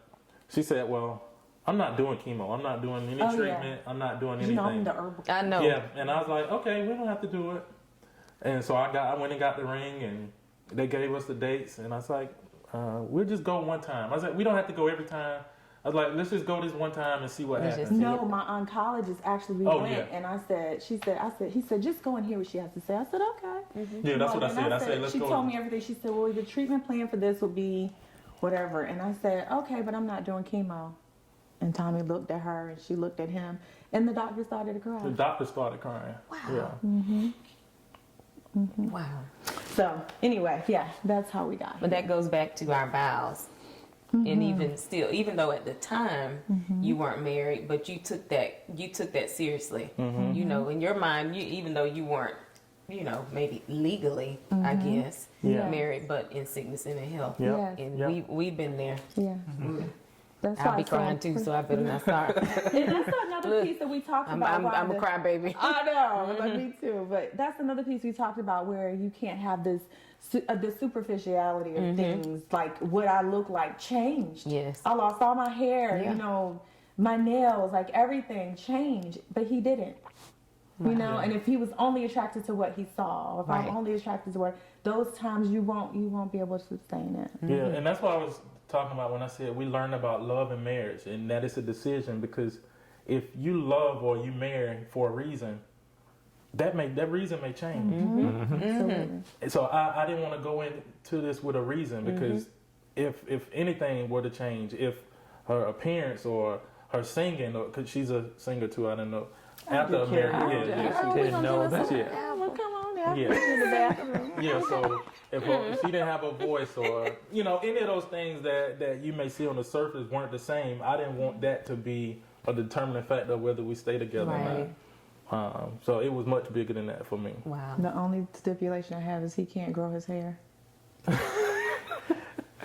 S4: she said, well, I'm not doing chemo. I'm not doing any treatment. I'm not doing anything.
S5: I'm the herbal.
S2: I know.
S4: Yeah, and I was like, okay, we don't have to do it. And so I went and got the ring, and they gave us the dates, and I was like, we'll just go one time. I was like, we don't have to go every time. I was like, let's just go this one time and see what happens.
S5: No, my oncologist actually went, and he said, just go and hear what she has to say. I said, okay.
S4: Yeah, that's what I said. I said, let's
S5: go. She
S4: go.
S5: told me everything. She said, well, the treatment plan for this will be whatever. And I said, okay, but I'm not doing chemo. And Tommy looked at her, and she looked at him, and the doctor started to cry.
S4: The doctor started crying.
S2: Wow.
S4: Yeah.
S2: Wow.
S5: So anyway, that's how we got.
S2: But that goes back to our vows. And even though at the time you weren't married, but you took that seriously. In your mind, even though you weren't maybe legally, I guess,
S4: Yeah.
S2: married, but in sickness and in health.
S4: Yep.
S5: Yes.
S2: And we've been there.
S5: Yeah. That's
S2: I'll
S5: why
S2: be
S5: I said-
S2: crying too, so I better not start.
S5: And that's another piece that we talked about.
S2: I'm a crybaby.
S5: I know, but me too. But that's another piece we talked about where you can't have this the superficiality of things, like what I look like changed.
S2: Yes.
S5: I lost all my hair,
S2: Yeah.
S5: my nails, like everything changed, but he didn't. And if he was only attracted to what he saw, if
S2: Right.
S5: I'm only attracted to what those times, you won't be able to sustain it.
S4: Yeah, and that's what I was talking about when I said we learn about love and marriage, and that is a decision, because if you love or you marry for a reason, that reason may change.
S5: Absolutely.
S4: And so I didn't want to go into this with a reason, because if anything were to change, if her appearance or her singing, or because she's a singer too, I don't know. After a marriage,
S5: Oh, we
S6: didn't
S5: gonna
S6: know
S5: do
S6: that.
S5: this? Yeah, well, come on now.
S4: Yeah.
S5: In the bathroom.
S4: Yeah, so if she didn't have a voice, or any of those things that you may see on the surface weren't the same, I didn't want that to be a determining factor of whether we stay together
S2: Right.
S4: or not. So it was much bigger than that for me.
S2: Wow.
S5: The only stipulation I have is he can't grow his hair.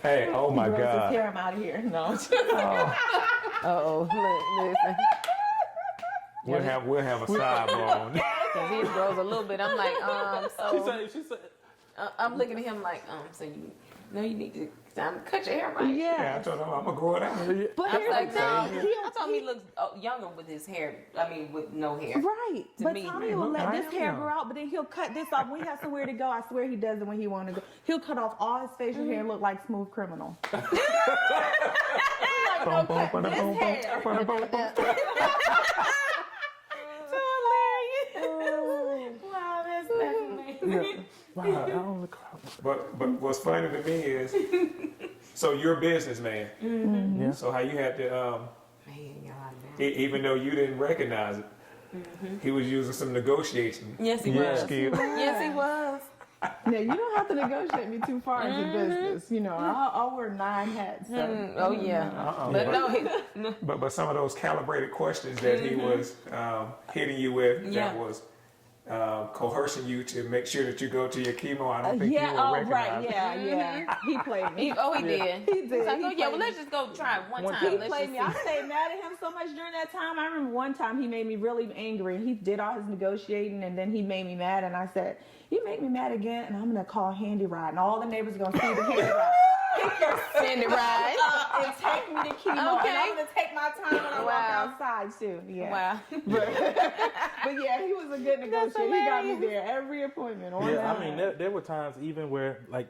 S6: Hey, oh my
S5: Grows his
S6: God.
S5: hair, I'm out of here. No.
S2: Listen.
S6: We'll have a sidebar.
S2: Because his grows a little bit. I'm like,
S4: She said,
S2: I'm looking at him like, so you need to cut your hair right.
S3: Yeah, I told him I'm gonna grow it out.
S5: But
S2: I was
S5: here's
S2: like,
S5: the
S2: no.
S5: thing.
S2: I told him he looks younger with his hair. I mean, with no hair.
S5: Right.
S2: To
S5: But
S2: me,
S5: Tommy will let
S6: I
S5: this
S6: am
S5: hair
S6: young.
S5: grow out, but then he'll cut this off. When he has somewhere to go, I swear he does it when he wants to go. He'll cut off all his facial hair and look like Smooth Criminal. Like,
S6: Bum,
S5: no,
S6: bum,
S5: cut
S6: bum,
S5: this
S6: bum,
S5: hair.
S6: bum, bum, bum.
S2: Wow, that's amazing.
S4: wow, I don't look crowd.
S3: But what's funny to me is, so you're a businessman.
S4: Yeah.
S3: So how you had to,
S2: Man, God, man.
S3: even though you didn't recognize it, he was using some negotiation.
S2: Yes, he
S4: Yeah.
S2: was.
S6: Skill.
S2: Yes, he was.
S5: Now, you don't have to negotiate me too far into business. I'll wear 9 hats. So.
S2: Oh yeah. But no,
S3: But some of those calibrated questions that he was hitting you with,
S2: Yeah.
S3: that was coercing you to make sure that you go to your chemo. I don't think you
S5: Yeah,
S3: were
S5: oh,
S3: recognizing.
S5: right, yeah. He played me.
S2: he did.
S5: He did.
S2: He's like,
S5: He
S2: oh yeah, well
S5: played
S2: let's just go try it one time.
S5: He
S2: Let's
S5: played
S2: just
S5: me. I
S2: see.
S5: stayed mad at him so much during that time. I remember one time he made me really angry. He did all his negotiating, and then he made me mad. And I said, "You make me mad again, and I'm gonna call Handy Ride, and all the neighbors are gonna see the Handy Ride. Pick your
S2: Send it right.
S5: and take me to chemo,
S2: Okay.
S5: and I'm gonna take my time when I walk
S2: Wow.
S5: outside too. Yeah.
S2: Wow.
S5: But yeah, he was a good negotiator. He got me there every appointment. On
S4: Yeah, I
S5: time.
S4: mean, there were times even where, like,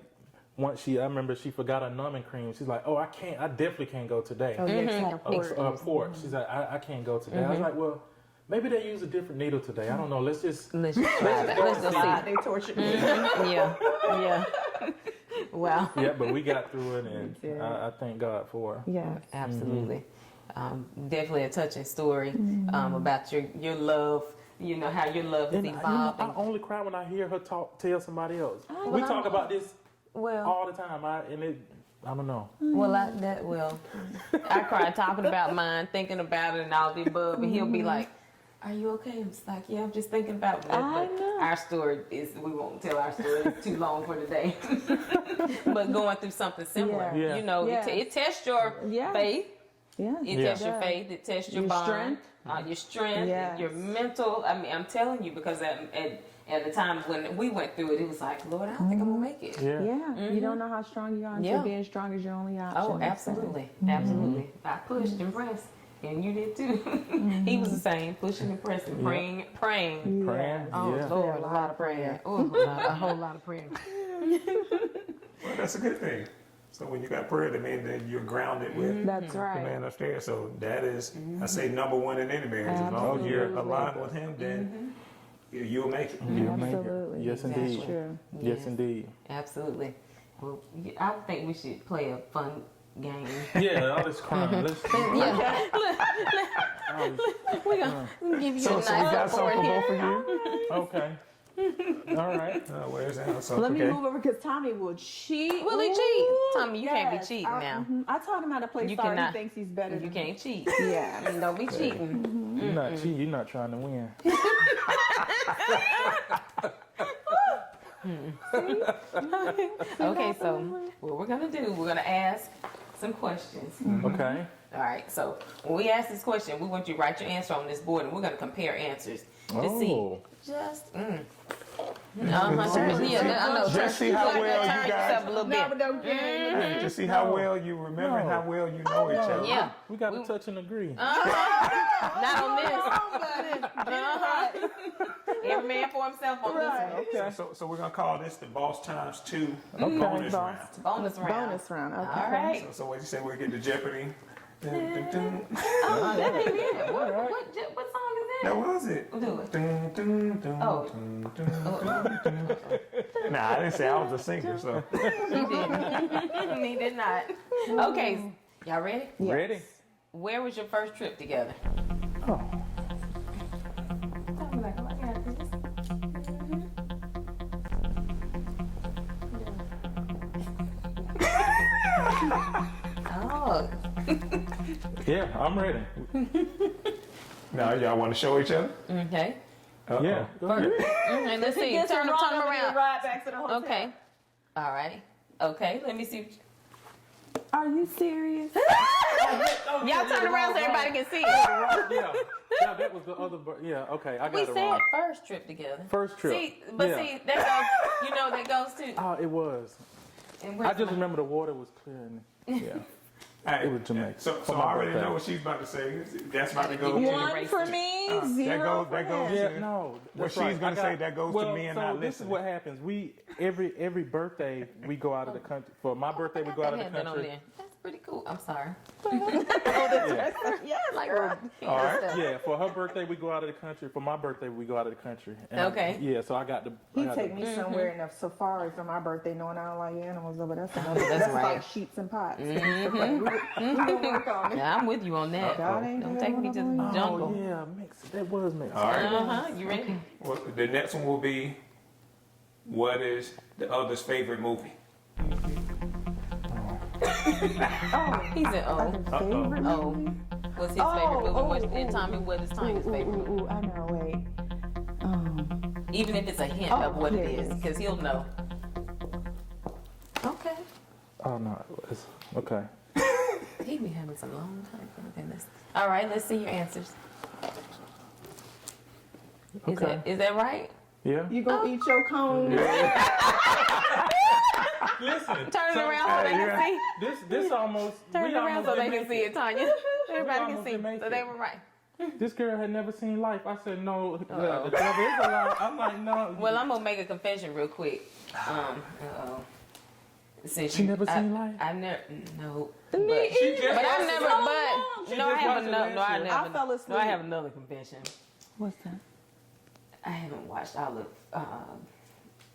S4: once I remember she forgot her numbing cream. She's like, I definitely can't go today.
S5: Oh, yeah,
S4: Port. She's like, I can't go today. I was like, well, maybe they use a different needle today. I don't know. Let's just.
S2: Let's just try that. Let's go see.
S5: They tortured me.
S2: Yeah. Wow.
S4: Yeah, but we got through it, and
S5: did.
S4: I thank God for her.
S5: Yeah.
S2: Absolutely. Definitely a touching story about your love. How your love is
S4: And
S2: evolving.
S4: I only cry when I hear her tell somebody else. We
S2: well,
S4: talk about this
S2: Well,
S4: all the time. I don't know.
S2: I cried talking about mine, thinking about it, and all the above, and he'll be like, "Are you okay?" I'm just like, "Yeah, I'm just thinking about it."
S5: I
S2: But
S5: know.
S2: our story we won't tell our story. It's too long for today. But going through something similar,
S4: Yeah.
S5: Yeah.
S2: it tests your
S5: Yeah.
S2: faith.
S5: Yeah.
S2: It tests your faith. It tests your
S5: Your
S2: bond,
S5: strength.
S2: your strength,
S5: Yes.
S2: your mental. I mean, I'm telling you, because at the time when we went through it, it was like, Lord, I don't think I'm gonna make it.
S4: Yeah.
S5: Yeah. You don't know how strong you are until
S2: Yeah.
S5: being strong is your only option.
S2: Oh, absolutely, absolutely. I pushed and pressed, and you did too. He was the same, pushing and pressing, praying.
S4: Praying.
S2: Oh
S4: Yeah.
S2: Lord, a lot of prayer. Oh, a whole lot of prayer.
S3: Well, that's a good thing. So when you got prayer, that means that you're grounded with
S5: That's
S3: the
S5: right.
S3: man upstairs. So that is, I say, number one in any marriage. As long as you're
S5: Absolutely.
S3: aligned with him, then you'll make it.
S4: You'll make it.
S5: Absolutely.
S4: Yes,
S2: Exactly.
S4: indeed.
S5: True.
S4: Yes, indeed.
S2: Absolutely. Well, I think we should play a fun game.
S4: Yeah, all this crying. Let's,
S2: We're gonna give you
S3: So
S2: a
S3: we
S2: nice
S3: got something for
S2: report
S3: both
S2: here.
S3: of you?
S4: okay. All right.
S3: Where's that? So,
S5: Let me
S3: okay.
S5: move over because Tommy will cheat.
S2: Will he
S5: Ooh,
S2: cheat? Tommy, you can't be
S5: yes.
S2: cheating now.
S5: I taught him how to play
S2: You
S5: sorry.
S2: cannot-
S5: He thinks he's better
S2: You
S5: than
S2: can't cheat.
S5: me. Yeah.
S2: Don't be cheating.
S4: You're not cheating. You're not trying to win.
S2: Okay, so what we're gonna do, we're gonna ask some questions.
S4: Okay.
S2: All right, so when we ask this question, we want you to write your answer on this board, and we're gonna compare answers to see. Just. Yeah, I know.
S3: Just see how well you
S2: turn
S3: guys-
S2: yourself a little bit.
S3: Hey, to see how well you remember and how well you know each other.
S2: Yeah,
S4: We got to touch and agree.
S2: not on this. Every man for himself on this one.
S4: Okay.
S3: So we're gonna call this the Boss Times 2
S5: Okay,
S3: bonus
S5: boss.
S3: round.
S2: Bonus round.
S5: Bonus round. Okay.
S2: All right.
S3: So what you say? We get the Jeopardy. Dun, dun, dun.
S2: Oh, that ain't it. What song is
S3: That
S2: that?
S3: was it.
S2: Do it.
S3: Dun, dun, dun,
S2: Oh.
S3: dun, dun, dun. Nah, I didn't say I was a singer. So
S2: He didn't. He did not. Okay, y'all ready?
S5: Yes.
S4: Ready?
S2: Where was your first trip together? Oh,
S4: Yeah, I'm ready.
S3: now y'all want to show each other?
S2: okay.
S4: Yeah. Go ahead.
S2: Okay, let's see. Turn them around.
S5: Ride back to the hotel.
S2: Okay. All right. Okay, let me see.
S5: Are you serious?
S2: Y'all turn around so everybody can see it.
S4: Yeah. Yeah, that was the other. Yeah. Okay, I got
S2: We
S4: it
S2: said
S4: wrong.
S2: first trip together.
S4: First trip.
S2: See, but
S4: Yeah.
S2: see, that goes, you know, that goes to.
S4: Oh, it was.
S2: And
S4: I
S2: where's
S4: just
S2: my-
S4: remember the water was clear. Yeah.
S3: Hey,
S4: It was Jamaica.
S3: So
S4: For
S3: I
S4: my
S3: already
S4: birthday.
S3: know what she's about to say. That's about to go.
S2: One
S5: One for me, zero
S3: that
S5: for
S3: goes-
S5: him.
S4: Yeah, no.
S3: What
S4: That's
S3: she's
S4: right.
S3: gonna
S4: I got-
S3: say, that goes to
S4: well,
S3: me and
S4: so
S3: not
S4: this is
S3: listening.
S4: what happens. We every birthday we go out of the country. For my birthday we go out of the
S2: That had been on
S4: country.
S2: there. That's pretty cool. I'm sorry.
S5: Yes,
S2: Like,
S3: All right.
S4: Yeah, for her birthday we go out of the country. For my birthday we go out of the country. And
S2: Okay.
S4: Yeah, so I got the.
S5: He take me somewhere in a safari for my birthday, knowing I don't like animals, but that's another.
S2: That's
S5: That's
S2: right.
S5: like sheets and pots. We gonna work on it.
S2: Yeah, I'm with you on that.
S5: God ain't
S2: Don't
S5: do
S2: take
S5: that
S2: me to
S5: one
S2: the
S5: of
S2: jungle.
S4: Oh yeah, mix. That was mixed.
S3: All right.
S2: You ready?
S3: Well, the next one will be, what is the other's favorite movie?
S2: He's an O.
S5: Favorite
S2: Oh.
S5: movie?
S2: What's his favorite movie?
S5: oh,
S2: And Tommy, what is Tanya's favorite movie?
S5: Ooh, I know. Wait.
S2: Even if it's a hint of what it
S5: here
S2: is,
S5: it is.
S2: because he'll know. Okay.
S4: Oh no, it's okay.
S2: He be having some long time. Okay, all right, let's see your answers.
S4: Okay.
S2: Is that right?
S4: Yeah.
S5: You gonna eat your cone?
S4: Listen.
S2: Turn it around so they can see.
S4: This almost.
S2: Turn
S4: we
S2: it around
S4: almost
S2: so they
S4: didn't
S2: can
S4: make
S2: see it, Tanya. Everybody can
S4: almost
S2: see.
S4: didn't make
S2: So
S4: it.
S2: they were right.
S4: This girl had never seen Life. I said no. The devil is a lie. I'm like no.
S2: Well, I'm gonna make a confession real quick. Uh-oh. Since
S4: She never seen Life?
S2: I never. No.
S4: She just
S2: But I
S4: watched
S2: never.
S4: it.
S2: But
S4: She
S2: no, I
S4: just
S2: have
S4: watched it
S2: another. No, I
S4: last year.
S2: never.
S5: I fell asleep.
S2: No, I have another confession.
S5: What's that?
S2: I haven't watched all of.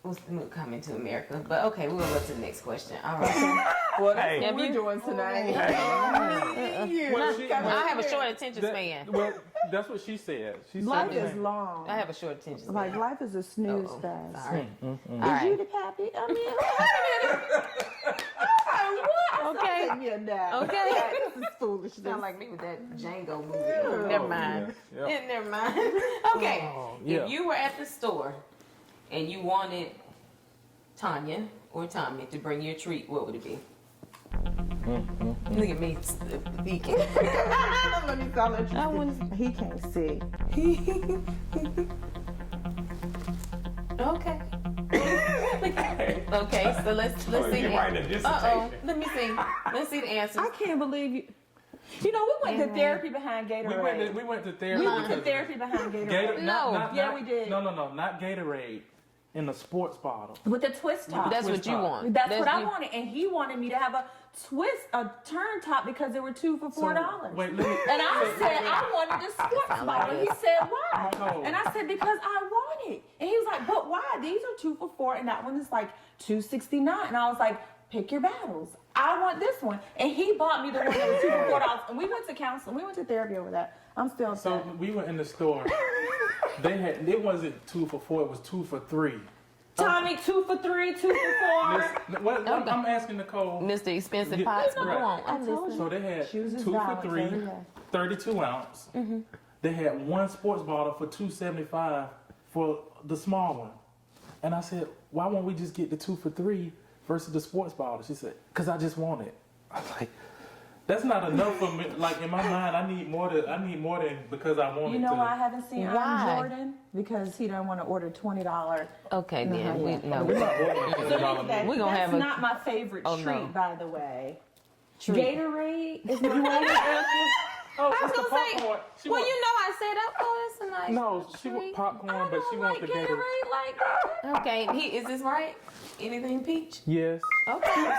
S2: What's the movie Coming to America? But okay, we'll go to the next question. All right.
S5: What
S3: Hey.
S2: Have
S5: we're
S2: you-
S5: doing tonight?
S4: Well, she-
S2: I have a short attention span.
S4: Well, that's what she said. She
S5: Life
S4: said
S5: is long.
S2: I have a short attention span.
S5: Like life is a snooze
S2: Uh-oh.
S5: fest.
S2: Sorry.
S5: Is
S2: All
S5: you
S2: right.
S5: the pappy? I mean,
S2: Okay.
S5: take me a nap.
S2: Okay.
S5: This is foolishness.
S2: Sound like me with that Django movie. Never mind.
S4: Yeah. Yeah.
S2: Never mind. Okay.
S4: yeah.
S2: If you were at the store and you wanted Tonya or Tommy to bring you a treat, what would it be? Look at me speaking.
S5: Let me call it.
S2: I wouldn't-
S5: He can't see.
S2: Okay. Okay, so let's see.
S3: you're writing a dissertation.
S2: Let me see. Let's see the answers.
S5: I can't believe you. You know, we went to therapy behind Gatorade.
S4: We went to therapy.
S5: We went to therapy behind Gatorade.
S2: No.
S5: we did.
S4: No, not Gatorade. In the sports bottle.
S5: With the twist top.
S2: That's what
S4: twist
S2: you
S4: top.
S2: want.
S5: That's what I
S2: you-
S5: wanted, and he wanted me to have a turn top because there were 2 for $4.
S4: Wait, let me.
S5: And I said I wanted the sports bottle. He said why?
S4: No.
S5: And I said because I want it. And he was like, but why? These are 2 for $4, and that one is like $2.69. And I was like, pick your battles. I want this one. And he bought me the one that was 2 for $4. And we went to counseling. We went to therapy over that. I'm still
S4: So
S5: upset.
S4: we went in the store. It wasn't 2 for $4. It was 2 for $3.
S5: Tommy, 2 for $3, 2 for $4.
S4: I'm asking Nicole.
S2: Mr. Expensive
S4: Yeah,
S2: Pots.
S4: right.
S2: Go on.
S5: I told you.
S4: So they had
S5: She was
S4: 2
S5: his
S4: for
S5: Valentine,
S4: $3,
S5: yeah.
S4: 32 ounce. They had 1 sports bottle for $2.75 for the small one. And I said, why won't we just get the 2 for $3 versus the sports bottle? She said, because I just want it. I was like, that's not enough for me. Like in my mind, I need more than because I want it.
S5: You know
S4: to.
S5: why I haven't seen
S2: Why?
S5: Jordan? Because he don't want to order $20.
S2: Okay, then
S5: yeah.
S2: we're not
S5: We're
S2: gonna have
S5: That's
S2: a-
S5: not my favorite
S2: Oh,
S5: treat,
S2: no.
S5: by the way.
S2: Treat.
S5: Gatorade is my favorite.
S4: Oh,
S2: I was
S4: it's the
S2: gonna say,
S4: popcorn. She
S2: well,
S4: want-
S2: you know, I said, oh, it's a nice.
S4: No, she
S2: treat.
S4: want popcorn,
S5: I
S4: but she
S5: don't
S4: wants
S5: like
S4: the Gatorade.
S5: Gatorade like that.
S2: Okay, is this right? Anything peach?
S4: Yes.
S2: Okay,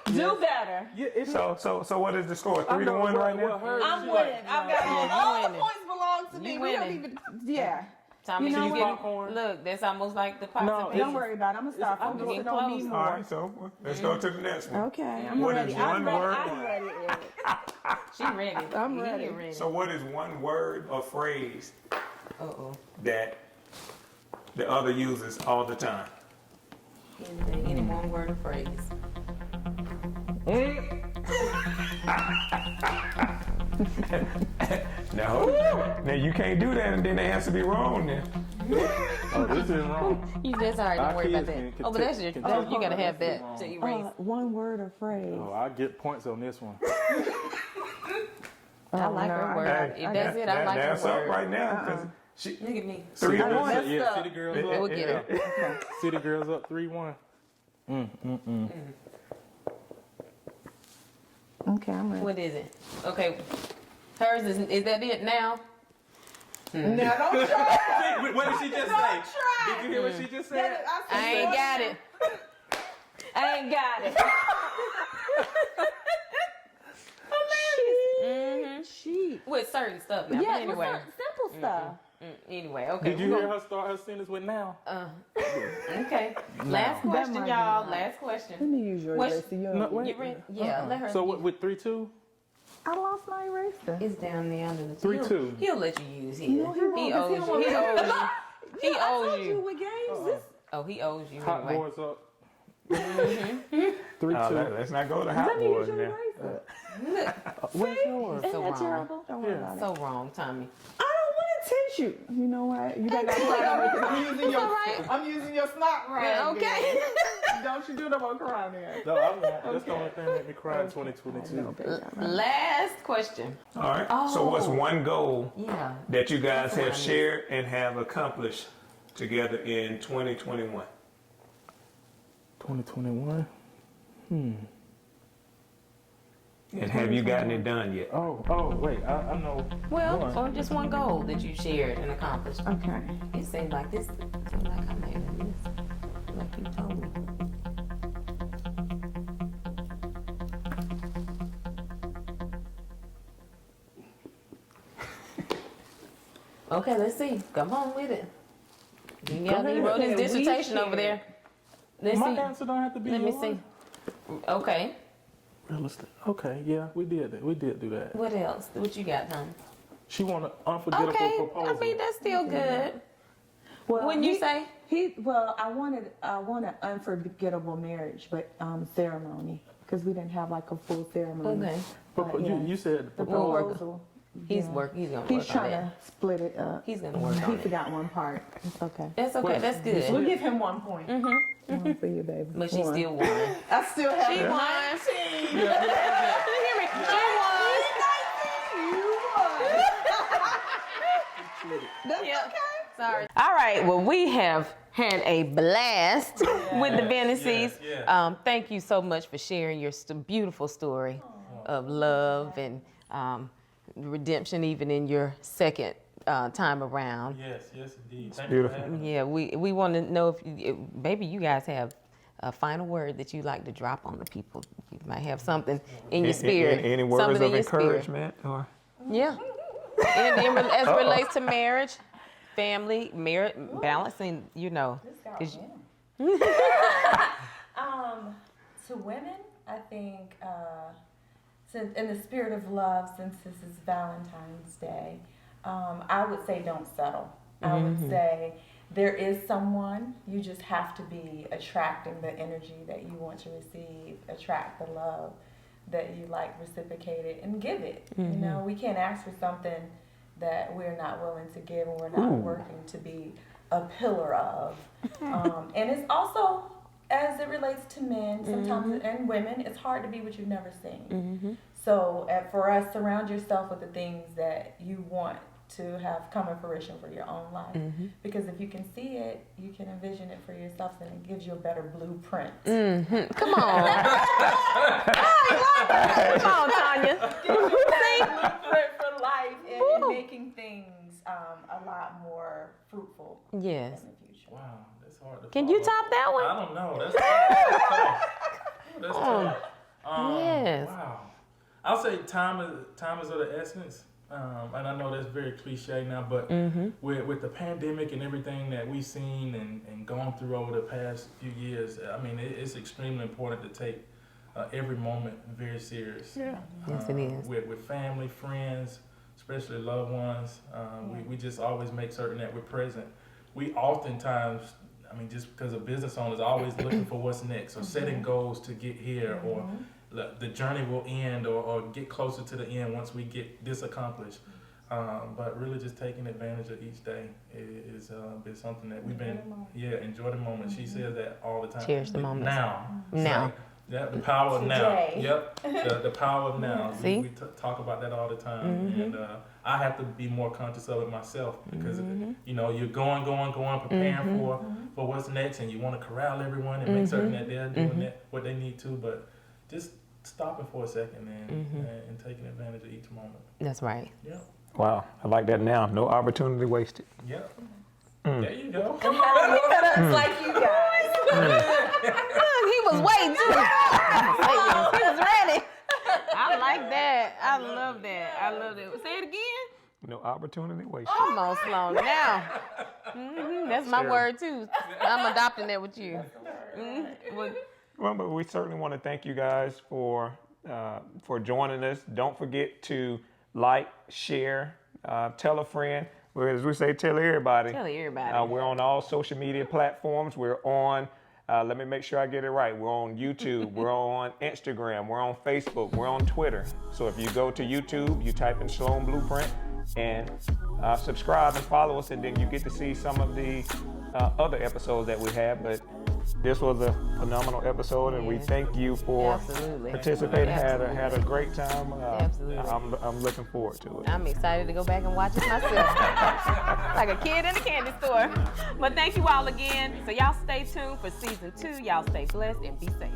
S2: see?
S5: Do better.
S4: Yeah, it's
S3: So what is the score?
S4: I
S3: 3 to
S4: know
S3: 1
S4: what-
S3: right now?
S4: what hers
S5: I'm
S4: is
S5: winning.
S4: like-
S5: I've got
S2: Yeah, you
S5: all the
S2: winning.
S5: points belong to me.
S2: You
S5: We don't
S2: winning.
S5: even. Yeah.
S2: Tommy,
S5: You know
S2: you
S5: what?
S2: getting,
S4: Popcorn.
S2: look, that's almost like the pots
S4: No,
S2: and
S4: it's-
S2: pieces.
S5: Don't worry about it. I'm gonna start
S2: I'm
S5: focusing
S2: getting
S5: on me
S2: close.
S5: more.
S3: All right, so let's go to the next one.
S5: Okay, I'm
S3: What
S5: ready.
S3: is
S5: I'm
S3: one
S5: ready.
S3: word?
S5: I'm ready. Eric.
S2: She ready.
S5: I'm
S2: He
S5: ready.
S3: So what is one word or phrase
S2: Uh-oh.
S3: that the other uses all the time?
S2: Any one word or phrase?
S3: Now you can't do that and then the answer be wrong then.
S4: Oh, this is wrong.
S2: You just alright, don't
S4: Our
S2: worry about
S4: kids
S2: that.
S4: can
S2: Oh, but that's your,
S4: can
S2: that,
S4: take-
S2: you gotta have
S4: that's
S2: that
S4: wrong.
S2: to erase.
S5: One word or phrase.
S4: Oh, I get points on this one.
S2: I like
S5: no,
S2: her word.
S3: Hey,
S2: If that's it, I like
S3: that's
S2: her
S3: up
S2: word.
S3: right now because she
S2: Look at me.
S3: 3 to
S5: I
S3: 1.
S5: messed
S4: Yeah,
S5: up.
S4: City Girls
S2: We'll
S4: up.
S2: get her.
S4: City Girls up 3-1.
S5: Okay, I'm ready.
S2: What is it? Okay. Hers is that it now?
S5: Now don't try.
S4: What did she just
S5: Don't
S4: say?
S5: try.
S4: Did you hear what she just said?
S2: I ain't got it. I ain't got it.
S5: She.
S2: With certain stuff now.
S5: Yeah,
S2: but anyway.
S5: with simple stuff.
S2: Anyway, okay.
S4: Did you hear her start her sentence with now?
S2: Okay. Last question,
S5: might be
S2: y'all.
S5: right.
S2: Last
S5: Let
S2: question.
S5: me use your
S2: What-
S5: eraser.
S4: No, wait.
S2: You ready? Yeah, let her.
S4: So with 3-2?
S5: I lost my eraser.
S2: It's down there under the
S4: 3-2.
S2: He'll let you use his.
S5: No, he won't,
S2: He
S5: 'cause he
S2: owes
S5: don't
S2: you. He
S5: want
S2: owes you. He
S5: I
S2: owes
S5: told you
S2: you.
S5: with games. This
S2: Oh, he owes you
S4: Hot
S2: anyway.
S4: boards up. 3-2.
S3: Let's not go to hot
S5: Let me use
S3: boys
S5: your
S3: now.
S5: eraser.
S4: Where's yours?
S5: Isn't
S2: So
S5: that
S2: wrong.
S5: terrible? Don't worry about it.
S2: So wrong, Tommy.
S5: I don't want a tissue. You know what? You got I'm using your. I'm using your snot rag.
S2: Okay.
S5: Don't you do no more crying there.
S4: No, I won't. That's the only thing that made me cry in 2022.
S2: Last question.
S3: All right. So what's one goal
S2: Yeah.
S3: that you guys
S2: That's what I
S3: have
S2: need.
S3: shared and have accomplished together in 2021?
S4: 2021?
S3: And have you gotten it done yet?
S4: Oh, wait. I know.
S2: Well,
S4: one.
S2: or just one goal that you shared and accomplished.
S5: Okay.
S2: It seemed like this. It seemed like I made a list. Like you told me. Okay, let's see. Come on with it. You got
S4: ahead.
S2: he wrote his
S5: We
S2: dissertation over
S5: shared.
S2: there. Let's
S4: My
S2: see.
S4: answer don't have to be
S2: Let me
S4: yours.
S2: see. Okay.
S4: Realistic. Okay, yeah, we did that. We did do that.
S2: What else? What you got, Tom?
S4: She want an unforgettable
S2: Okay.
S4: proposal.
S2: I mean, that's still good.
S5: Well,
S2: Wouldn't you say?
S5: I want an unforgettable marriage, but ceremony, because we didn't have like a full ceremony.
S2: Okay.
S4: But
S5: yeah.
S4: you said
S5: The
S4: proposal.
S5: proposal.
S2: He's
S5: yeah.
S2: working. He's gonna
S5: He's
S2: work on
S5: trying
S2: that.
S5: to split it up.
S2: He's gonna work on
S5: He
S2: it.
S5: forgot one part. It's okay.
S2: That's okay.
S4: Well,
S2: That's good.
S5: We'll give him 1 point. One for you, baby.
S2: But she
S5: One.
S2: still won.
S5: I still have
S2: She
S5: it.
S2: won.
S5: 19.
S2: You hear me? She won.
S5: You won. That's
S2: Yeah.
S5: okay.
S2: Sorry. All right. Well, we have had a blast with the Venesees.
S4: yes.
S2: Thank you so much for sharing your beautiful story of love and redemption, even in your second time around.
S4: Yes, indeed. Thank
S3: beautiful.
S4: you for having me.
S2: Yeah, we want to know if maybe you guys have a final word that you like to drop on the people. You might have something in your spirit.
S3: Any words
S2: something
S3: of
S2: in your spirit.
S3: encouragement? Or
S2: Yeah. As it relates to marriage, family, balancing, you know. 'cause
S5: To women, I think, since in the spirit of love, since this is Valentine's Day, I would say don't settle. I would say there is someone, you just have to be attracting the energy that you want to receive, attract the love that you like reciprocated, and give it. You know, we can't ask for something that we're not willing to give, and we're not working to be a pillar of. And it's also, as it relates to men, sometimes and women, it's hard to be what you've never seen. So for us, surround yourself with the things that you want to have come to fruition for your own life. Because if you can see it, you can envision it for yourself, and it gives you a better blueprint.
S2: Come on. Come on, Tonya.
S5: Blueprint for life and making things a lot more fruitful
S2: Yes.
S5: in the future.
S4: Wow, that's hard to
S2: Can you
S4: follow.
S2: top that one?
S4: I don't know. That's tough.
S2: Yes.
S4: Wow. I'll say time is of the essence. And I know that's very cliche now, but with the pandemic and everything that we've seen and gone through over the past few years, I mean, it's extremely important to take every moment very serious.
S2: Yes, it is.
S4: With family, friends, especially loved ones, we just always make certain that we're present. We oftentimes, I mean, just because a business owner is always looking for what's next or setting goals to get here or the journey will end or get closer to the end once we get this accomplished. But really just taking advantage of each day is been something that we've been, enjoy the moment. She says that all the time.
S2: Cherish the moments.
S4: Now.
S2: Now.
S4: Yeah, the power of now.
S5: Today.
S4: Yep, the power of now.
S2: See?
S4: We talk about that all the time, and I have to be more conscious of it myself because you know you're going, preparing for what's next, and you want to corral everyone and make certain that they're doing what they need to, but just stopping for a second and taking advantage of each moment.
S2: That's right.
S4: Yep,
S3: Wow, I like that now. No opportunity wasted.
S4: yep. There you go.
S5: It's like you guys.
S2: He was waiting too. He was ready. I like that. I love that. I love that. Say it again.
S3: No opportunity wasted.
S2: Come on, Sloan. Now. That's my word too. I'm adopting that with you.
S3: Well, but we certainly want to thank you guys for joining us. Don't forget to like, share, tell a friend. Well, as we say, tell everybody.
S2: Tell everybody.
S3: We're on all social media platforms. We're on, let me make sure I get it right. We're on YouTube. We're on Instagram. We're on Facebook. We're on Twitter. So if you go to YouTube, you type in Sloan Blueprint and subscribe and follow us, and then you get to see some of the other episodes that we have. But this was a phenomenal episode, and we thank you for participating. Had a great time.
S2: Absolutely.
S3: I'm looking forward to it.
S2: I'm excited to go back and watch it myself. Like a kid in a candy store. But thank you all again. So y'all stay tuned for season 2. Y'all stay blessed and be safe.